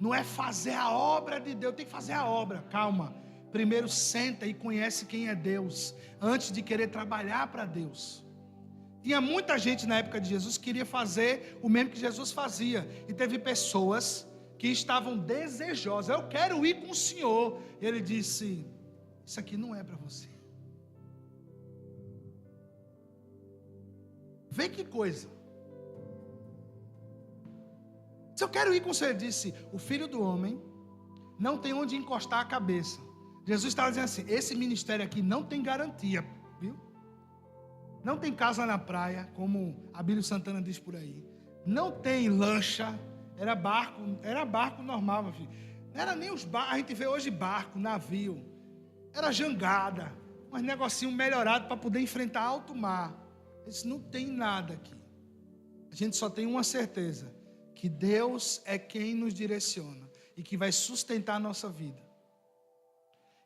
A: Não é fazer a obra de Deus, tem que fazer a obra. Calma, primeiro senta e conhece quem é Deus, antes de querer trabalhar para Deus. Tinha muita gente na época de Jesus que queria fazer o mesmo que Jesus fazia, e teve pessoas que estavam desejosas: eu quero ir com o Senhor. Ele disse: isso aqui não é para você. Vê que coisa. Se eu quero ir com o Senhor, ele disse: o Filho do Homem não tem onde encostar a cabeça. Jesus estava dizendo assim: esse ministério aqui não tem garantia, viu? Não tem casa na praia, como Abílio Santana diz por aí. Não tem lancha. Era barco normal, meu filho. Não era nem os barcos, a gente vê hoje barco, navio. Era jangada, mas negocinho melhorado para poder enfrentar alto mar. Isso não tem nada aqui. A gente só tem uma certeza: que Deus é quem nos direciona e que vai sustentar a nossa vida.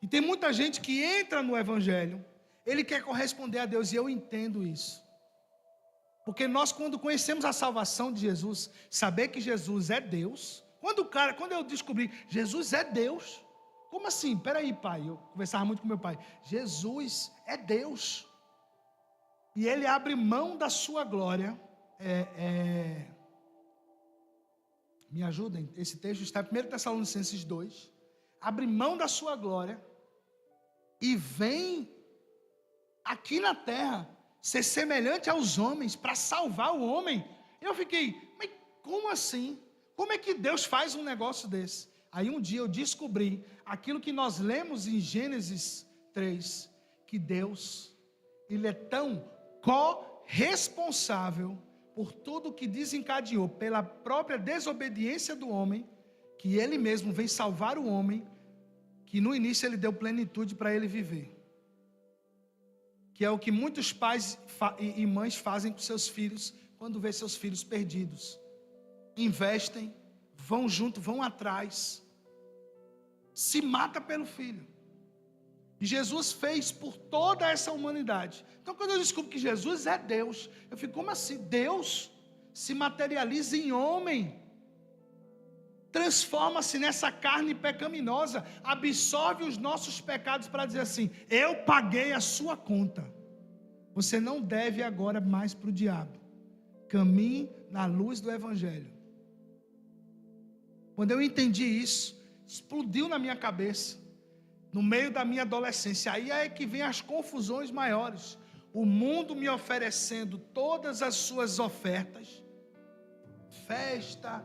A: E tem muita gente que entra no Evangelho, ele quer corresponder a Deus, e eu entendo isso. Porque nós, quando conhecemos a salvação de Jesus, saber que Jesus é Deus, quando eu descobri Jesus é Deus, como assim? Peraí, pai, eu conversava muito com meu pai. Jesus é Deus, e Ele abre mão da sua glória. Me ajudem, esse texto está em 1 Tessalonicenses 2. Abre mão da sua glória e vem aqui na terra ser semelhante aos homens, para salvar o homem. Eu fiquei: mas como assim? Como é que Deus faz um negócio desse? Aí um dia eu descobri aquilo que nós lemos em Gênesis 3, que Deus, Ele é tão corresponsável por tudo que desencadeou pela própria desobediência do homem, que Ele mesmo vem salvar o homem, que no início Ele deu plenitude para ele viver. Que é o que muitos pais e mães fazem com seus filhos, quando vê seus filhos perdidos. Investem, vão junto, vão atrás, se mata pelo filho. E Jesus fez por toda essa humanidade. Então, quando eu descubro que Jesus é Deus, eu fico: como assim? Deus se materializa em homem, transforma-se nessa carne pecaminosa, absorve os nossos pecados para dizer assim: eu paguei a sua conta, você não deve agora mais para o diabo, caminhe na luz do Evangelho. Quando eu entendi isso, explodiu na minha cabeça, no meio da minha adolescência. Aí é que vem as confusões maiores. o mundo me oferecendo todas as suas ofertas, festa,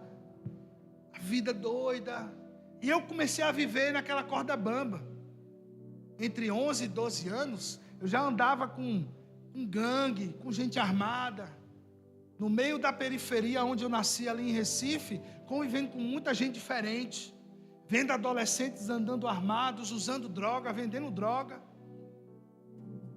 A: a vida doida, e eu comecei a viver naquela corda bamba. Entre 11 e 12 anos, eu já andava com um gangue, com gente armada, no meio da periferia onde eu nasci, ali em Recife, convivendo com muita gente diferente, vendo adolescentes andando armados, usando droga, vendendo droga.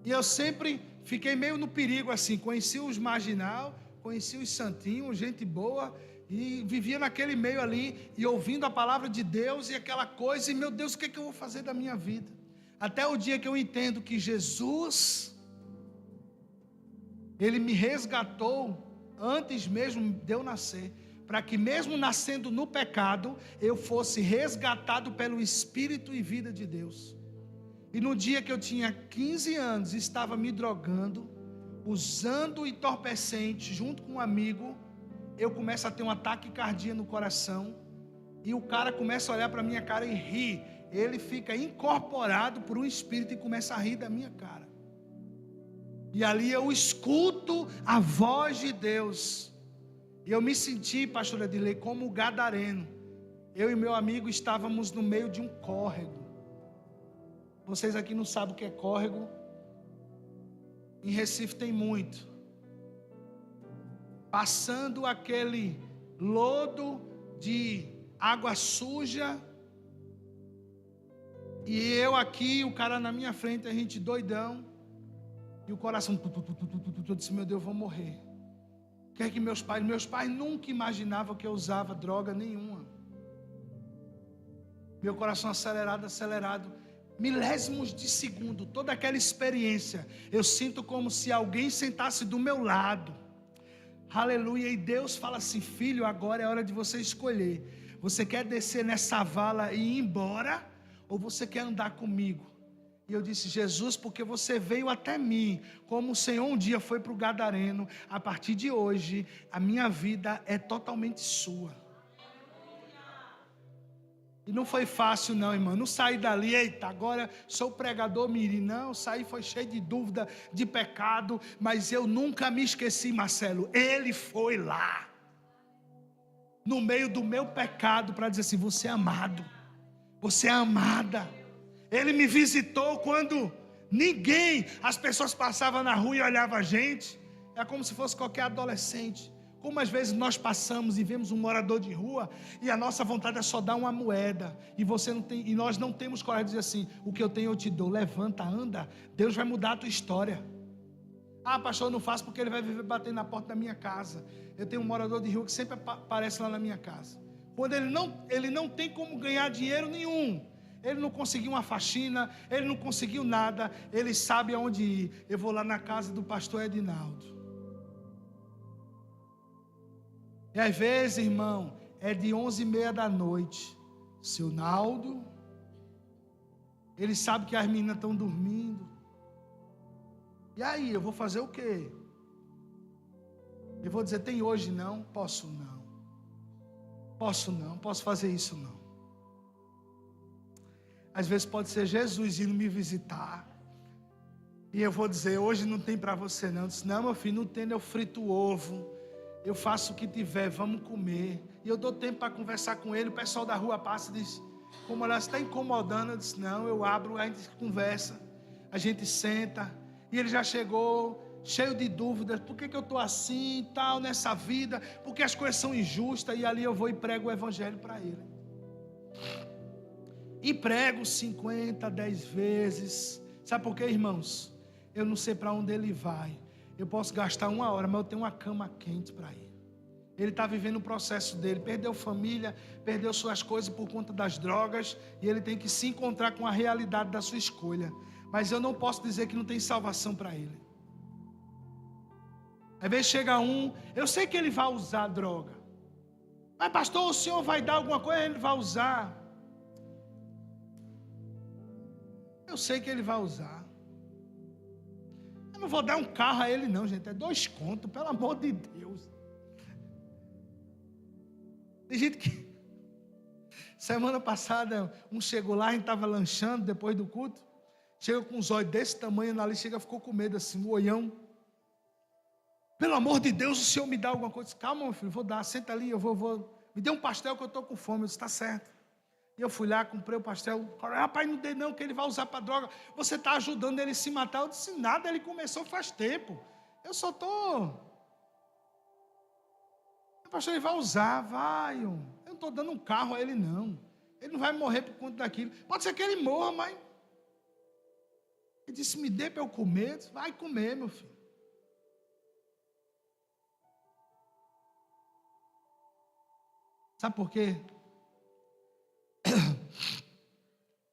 A: E eu sempre fiquei meio no perigo assim, conheci os marginal, conheci os santinhos, gente boa, e vivia naquele meio ali, e ouvindo a palavra de Deus e aquela coisa, e meu Deus, o que é que eu vou fazer da minha vida? Até o dia que eu entendo que Jesus, Ele me resgatou antes mesmo de eu nascer, para que mesmo nascendo no pecado, eu fosse resgatado pelo Espírito e vida de Deus. E no dia que eu tinha 15 anos, estava me drogando, usando entorpecente junto com um amigo, eu começo a ter um ataque cardíaco no coração, e o cara começa a olhar para a minha cara e rir. Ele fica incorporado por um espírito e começa a rir da minha cara. E ali eu escuto a voz de Deus. E eu me senti, pastor Edilei, como gadareno. Eu e meu amigo estávamos no meio de um córrego. Vocês aqui não sabem o que é córrego. Em Recife tem muito. Passando aquele lodo de água suja. E eu aqui, o cara na minha frente, a gente doidão. E o coração, eu disse, meu Deus, eu vou morrer. O que é que meus pais nunca imaginavam que eu usava droga nenhuma. Meu coração acelerado. Milésimos de segundo, toda aquela experiência, eu sinto como se alguém sentasse do meu lado. Aleluia, e Deus fala assim, filho, agora é hora de você escolher. Você quer descer nessa vala e ir embora? Ou você quer andar comigo? E eu disse, Jesus, porque você veio até mim, como o Senhor um dia foi para o Gadareno, a partir de hoje, a minha vida é totalmente sua. E não foi fácil não, irmão, não saí dali, eita, agora sou pregador mirim, não, saí foi cheio de dúvida, de pecado, mas eu nunca me esqueci, Marcelo, Ele foi lá, no meio do meu pecado, para dizer assim, você é amado, você é amada. Ele me visitou quando ninguém, as pessoas passavam na rua e olhavam a gente, é como se fosse qualquer adolescente. Como às vezes nós passamos e vemos um morador de rua e a nossa vontade é só dar uma moeda e nós não temos coragem de dizer assim, o que eu tenho eu te dou, levanta, anda, Deus vai mudar a tua história. Ah, pastor, eu não faço porque ele vai viver batendo na porta da minha casa. Eu tenho um morador de rua que sempre aparece lá na minha casa. Quando ele não tem como ganhar dinheiro nenhum, ele não conseguiu uma faxina, ele não conseguiu nada, ele sabe aonde ir. Eu vou lá na casa do pastor Edinaldo. E às vezes, irmão, é de 11h30 da noite. Seu Naldo, ele sabe que as meninas estão dormindo. E aí, eu vou fazer o quê? Eu vou dizer, tem hoje não? Posso não. Posso fazer isso não. Às vezes pode ser Jesus indo me visitar. E eu vou dizer, hoje não tem para você não. Eu disse, não, meu filho, não tem, eu frito o ovo. Eu faço o que tiver, vamos comer. E eu dou tempo para conversar com ele. O pessoal da rua passa e diz, como ela está incomodando. Eu disse, não, eu abro, a gente conversa. A gente senta. E ele já chegou cheio de dúvidas. Por que eu estou assim e tal nessa vida? Porque as coisas são injustas. E ali eu vou e prego o evangelho para ele. E prego 50, 10 vezes. Sabe por quê, irmãos? Eu não sei para onde ele vai. Eu posso gastar 1 hora, mas eu tenho uma cama quente para ir. Ele está vivendo o processo dele. Perdeu família, perdeu suas coisas por conta das drogas. E ele tem que se encontrar com a realidade da sua escolha. Mas eu não posso dizer que não tem salvação para ele. Às vezes chega eu sei que ele vai usar droga. Mas pastor, o senhor vai dar alguma coisa, ele vai usar. Eu sei que ele vai usar. Eu não vou dar um carro a ele não, gente, é 2 contos, pelo amor de Deus. Tem gente que, semana passada, chegou lá, a gente estava lanchando depois do culto, Chega com os olhos desse tamanho, ali chega, ficou com medo assim, o olhão. Pelo amor de Deus, o senhor me dá alguma coisa? Calma, meu filho, vou dar, senta ali, eu vou. Me dê um pastel que eu estou com fome. Eu disse, está certo. E eu fui lá, comprei o pastel. Rapaz, não dê não, que ele vai usar para droga. Você está ajudando ele a se matar. Eu disse, nada, ele começou faz tempo. Eu só estou... O pastor, ele vai usar, vai. Eu não estou dando um carro a ele, não. Ele não vai morrer por conta daquilo. Pode ser que ele morra, mas... Ele disse, me dê para eu comer. Eu disse, vai comer, meu filho. Sabe por quê?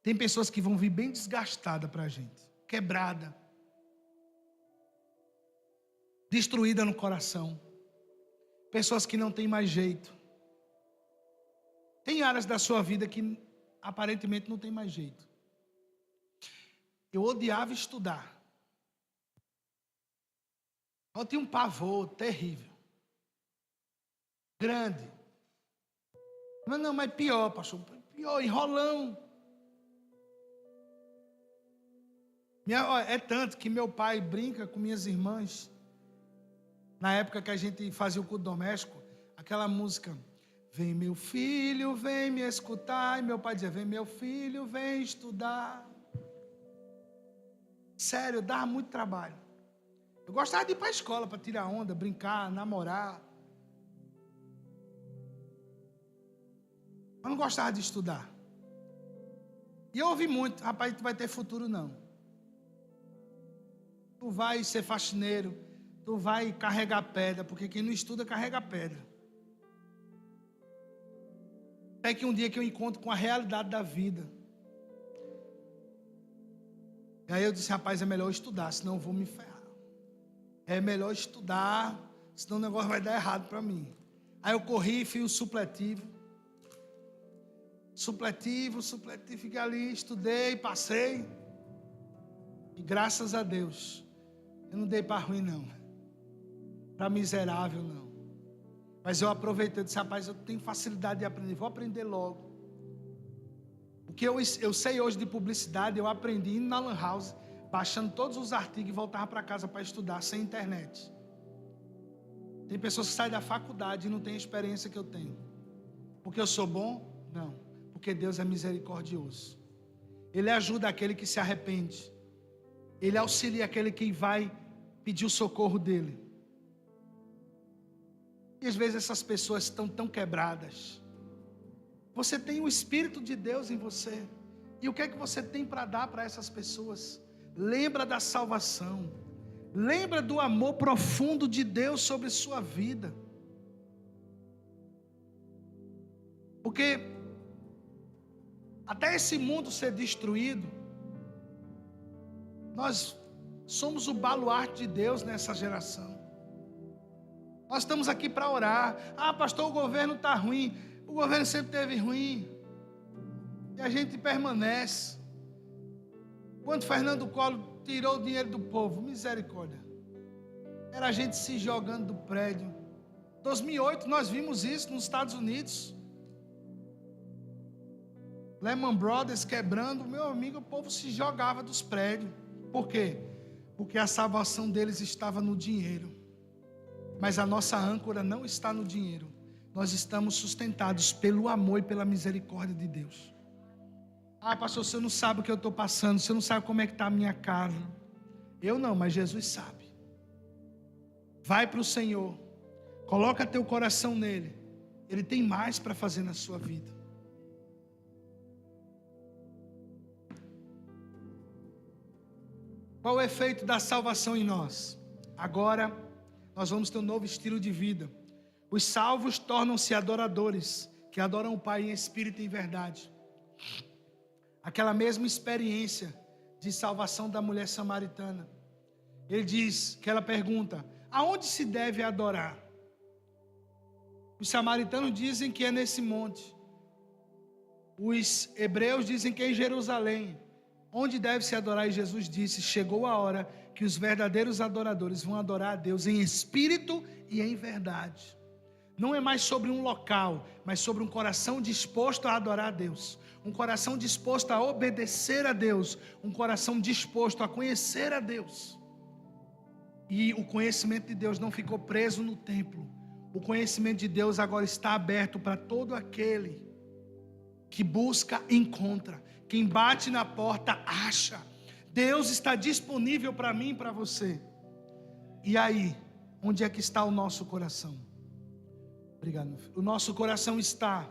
A: Tem pessoas que vão vir bem desgastadas para a gente, quebrada, destruída no coração, pessoas que não têm mais jeito. Tem áreas da sua vida que aparentemente não tem mais jeito. Eu odiava estudar. Eu tinha um pavor terrível, grande. Mas pior, pastor, pior, enrolão. É tanto que meu pai brinca com minhas irmãs. Na época que a gente fazia o culto doméstico, aquela música, vem meu filho, vem me escutar. E meu pai dizia, vem meu filho, vem estudar. Sério, dava muito trabalho. Eu gostava de ir para a escola para tirar onda, brincar, namorar. Eu não gostava de estudar. E eu ouvi muito, rapaz, tu vai ter futuro não. Tu vai ser faxineiro, tu vai carregar pedra, porque quem não estuda carrega pedra. Até que um dia que eu encontro com a realidade da vida. E aí eu disse, rapaz, é melhor estudar, senão eu vou me ferrar. É melhor estudar, senão o negócio vai dar errado para mim. Aí eu corri e fiz o supletivo. Supletivo, fiquei ali, estudei, passei. E graças a Deus, eu não dei para ruim não. Para miserável não. Mas eu aproveitei e disse, rapaz, eu tenho facilidade de aprender, vou aprender logo. O que eu sei hoje de publicidade, eu aprendi indo na Lan House, baixando todos os artigos e voltava para casa para estudar, sem internet. Tem pessoas que saem da faculdade e não têm a experiência que eu tenho. Porque eu sou bom? Não. Porque Deus é misericordioso. Ele ajuda aquele que se arrepende. Ele auxilia aquele que vai pedir o socorro dele. E às vezes essas pessoas estão tão quebradas. Você tem o Espírito de Deus em você. E o que é que você tem para dar para essas pessoas? Lembra da salvação. Lembra do amor profundo de Deus sobre sua vida. Porque até esse mundo ser destruído, nós somos o baluarte de Deus nessa geração. Nós estamos aqui para orar. Ah, pastor, o governo está ruim. O governo sempre esteve ruim. E a gente permanece. Quando Fernando Collor tirou o dinheiro do povo, misericórdia. Era a gente se jogando do prédio. Em 2008 nós vimos isso nos Estados Unidos. Lehman Brothers quebrando, meu amigo, o povo se jogava dos prédios. Por quê? Porque a salvação deles estava no dinheiro. Mas a nossa âncora não está no dinheiro. Nós estamos sustentados pelo amor e pela misericórdia de Deus. Ah, pastor, você não sabe o que eu estou passando, você não sabe como é que está a minha casa. Eu não, mas Jesus sabe. Vai para o Senhor, coloca teu coração nele. Ele tem mais para fazer na sua vida. Qual o efeito da salvação em nós? Agora, nós vamos ter um novo estilo de vida. Os salvos tornam-se adoradores, que adoram o Pai em espírito e em verdade. Aquela mesma experiência de salvação da mulher samaritana. Ele diz, que ela pergunta, aonde se deve adorar? Os samaritanos dizem que é nesse monte. Os hebreus dizem que é em Jerusalém. Onde deve se adorar? E Jesus disse, chegou a hora que os verdadeiros adoradores vão adorar a Deus em espírito e em verdade. não é mais sobre um local, mas sobre um coração disposto a adorar a Deus, um coração disposto a obedecer a Deus, um coração disposto a conhecer a Deus. E o conhecimento de Deus não ficou preso no templo. O conhecimento de Deus agora está aberto para todo aquele que busca, encontra. Quem bate na porta, acha. Deus está disponível para mim e para você. E aí, onde é que está o nosso coração? Obrigado, meu filho. O nosso coração está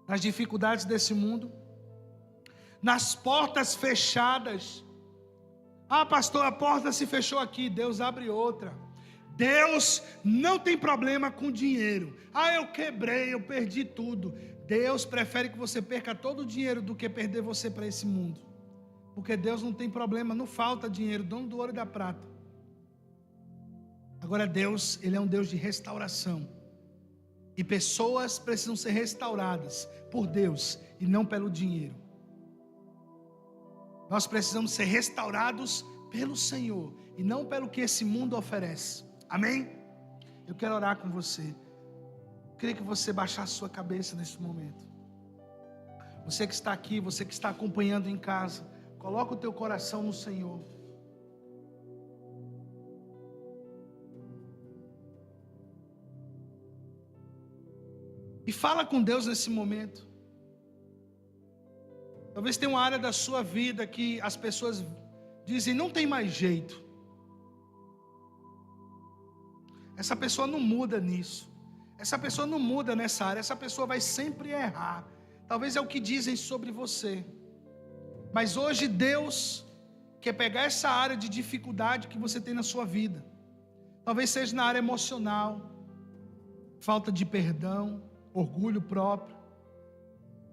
A: nas dificuldades desse mundo, nas portas fechadas. Ah, pastor, a porta se fechou aqui, Deus abre outra. Deus não tem problema com dinheiro. Ah, eu quebrei, eu perdi tudo. Deus prefere que você perca todo o dinheiro do que perder você para esse mundo. Porque Deus não tem problema, não falta dinheiro, dono do ouro e da prata. Agora Deus, Ele é um Deus de restauração. E pessoas precisam ser restauradas por Deus e não pelo dinheiro. Nós precisamos ser restaurados pelo Senhor e não pelo que esse mundo oferece. Amém? Eu quero orar com você. Eu queria que você baixasse sua cabeça nesse momento. Você que está aqui, você que está acompanhando em casa, coloca o teu coração no Senhor. E fala com Deus nesse momento. Talvez tenha uma área da sua vida que as pessoas dizem, não tem mais jeito. Essa pessoa não muda nisso. Essa pessoa não muda nessa área. Essa pessoa vai sempre errar. Talvez é o que dizem sobre você. Mas hoje Deus quer pegar essa área de dificuldade que você tem na sua vida. Talvez seja na área emocional, falta de perdão, orgulho próprio.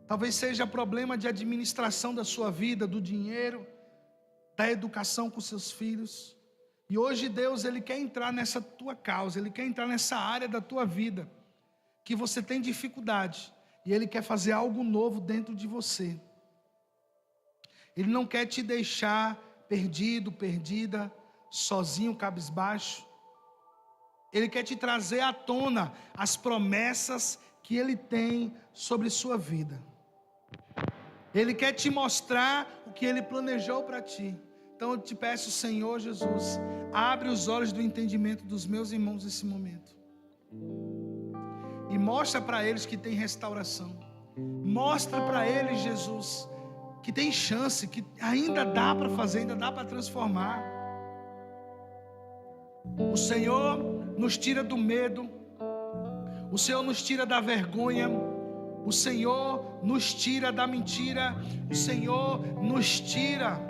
A: Talvez seja problema de administração da sua vida, do dinheiro, da educação com seus filhos. E hoje Deus, Ele quer entrar nessa tua causa, Ele quer entrar nessa área da tua vida, que você tem dificuldade, e Ele quer fazer algo novo dentro de você. Ele não quer te deixar perdido, perdida, sozinho, cabisbaixo. Ele quer te trazer à tona as promessas que Ele tem sobre sua vida. Ele quer te mostrar o que Ele planejou para ti. Então eu te peço, Senhor Jesus, abre os olhos do entendimento dos meus irmãos nesse momento. E mostra para eles que tem restauração. Mostra para eles, Jesus, que tem chance, que ainda dá para fazer, ainda dá para transformar. O Senhor nos tira do medo. O Senhor nos tira da vergonha. O Senhor nos tira da mentira. O Senhor nos tira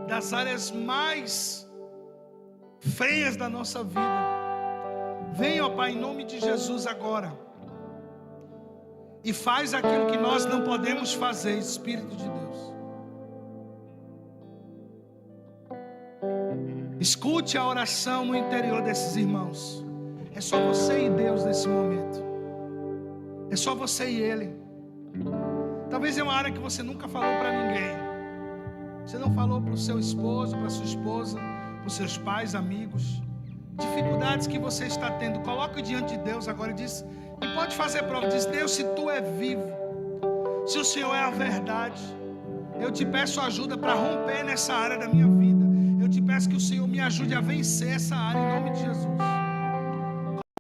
A: das áreas mais feias da nossa vida. Vem, ó Pai, em nome de Jesus agora. E faz aquilo que nós não podemos fazer, Espírito de Deus. Escute a oração no interior desses irmãos. É só você e Deus nesse momento. É só você e Ele. Talvez é uma área que você nunca falou para ninguém. Você não falou para o seu esposo, para a sua esposa, para os seus pais, amigos. Dificuldades que você está tendo, coloque diante de Deus agora e diz, e pode fazer prova, diz, Deus, se Tu é vivo, se o Senhor é a verdade, eu te peço ajuda para romper nessa área da minha vida. Eu te peço que o Senhor me ajude a vencer essa área em nome de Jesus.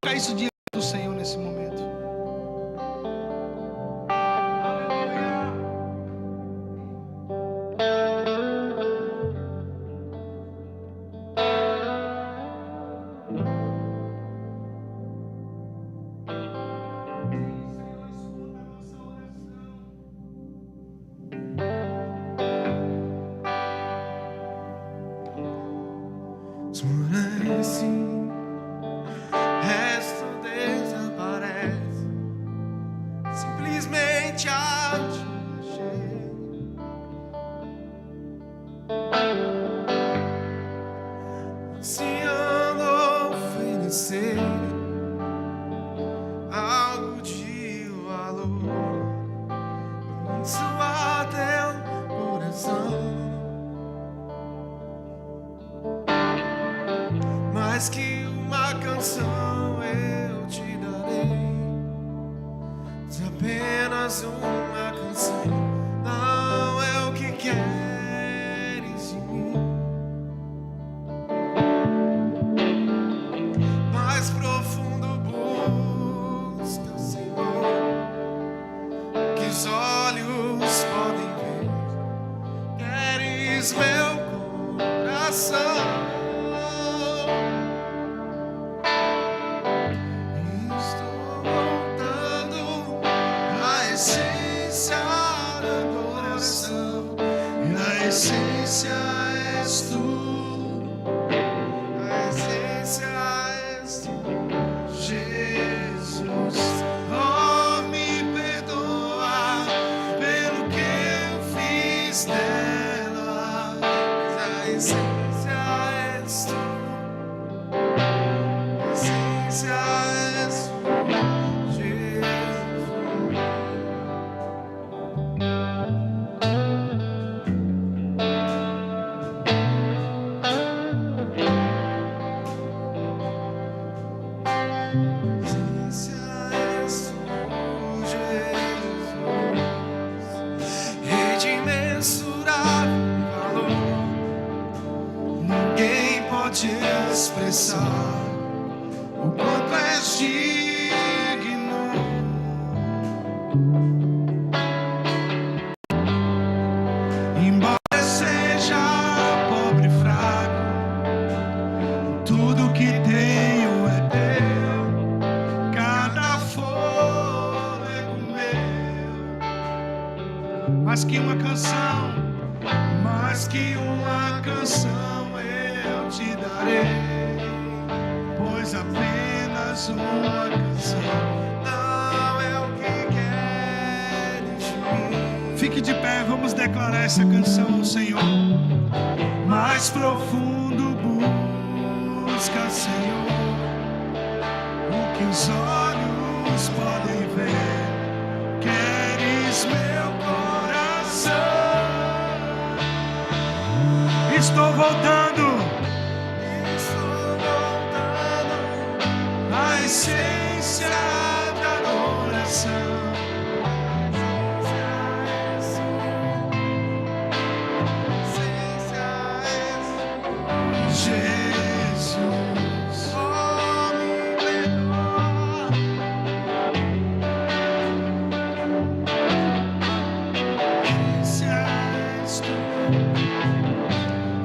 A: Coloca isso diante do Senhor nesse momento.
B: Esmorece, resto Mais que uma canção eu te darei, apenas uma canção não é o que queres de mim. Mais profundo busca, Senhor, que os olhos podem ver. Queres meu coração. A essência és tu, a essência és tu, Jesus. Oh, me perdoa pelo que eu fiz dela, mas a essência és tu, a essência és tu, Jesus. Expressar o quanto és digno. Embora seja pobre e fraco, tudo que tenho é teu, cada fôlego meu. Mais que uma canção, mais que uma canção eu te darei, pois apenas uma canção não é o que queres de mim. Fique de pé, vamos declarar essa canção ao Senhor. Mais profundo busca, Senhor, o que os olhos podem ver. Queres meu coração. Estou voltando. A essência da adoração. Jesus, oh, me perdoa.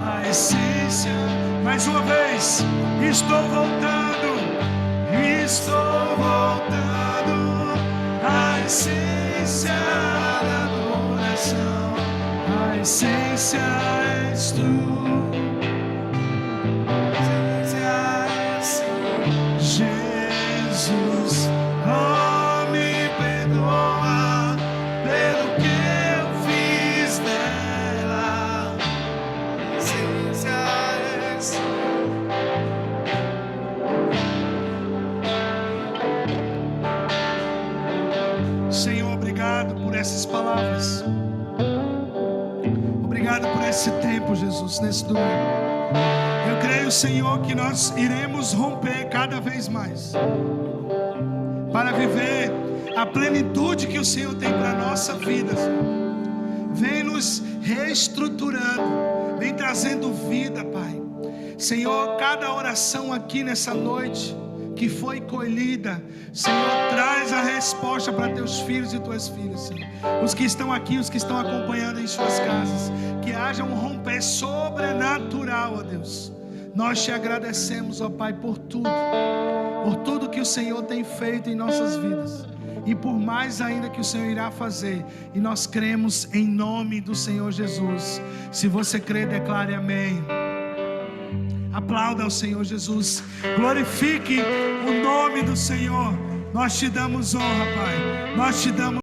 B: A essência, mais uma vez, estou voltando. Estou voltando à essência da adoração. A essência és tu. A essência és tu. Jesus, oh, me perdoa pelo que eu fiz dela. A essência és tu. Senhor, obrigado por essas palavras. Obrigado por esse tempo, Jesus, nesse domingo. Eu creio, Senhor, que nós iremos romper cada vez mais para viver a plenitude que o Senhor tem para a nossa vida, Senhor. Vem nos reestruturando, vem trazendo vida, Pai. Senhor, cada oração aqui nessa noite que foi colhida, Senhor, traz a resposta para teus filhos e tuas filhas, Senhor. Os que estão aqui, os que estão acompanhando em suas casas, que haja um romper sobrenatural, ó Deus. Nós te agradecemos, ó Pai, por tudo que o Senhor tem feito em nossas vidas e por mais ainda que o Senhor irá fazer, e nós cremos em nome do Senhor Jesus. Se você crê, declare amém. Aplauda ao Senhor Jesus. Glorifique o nome do Senhor. Nós te damos honra, Pai. Nós te damos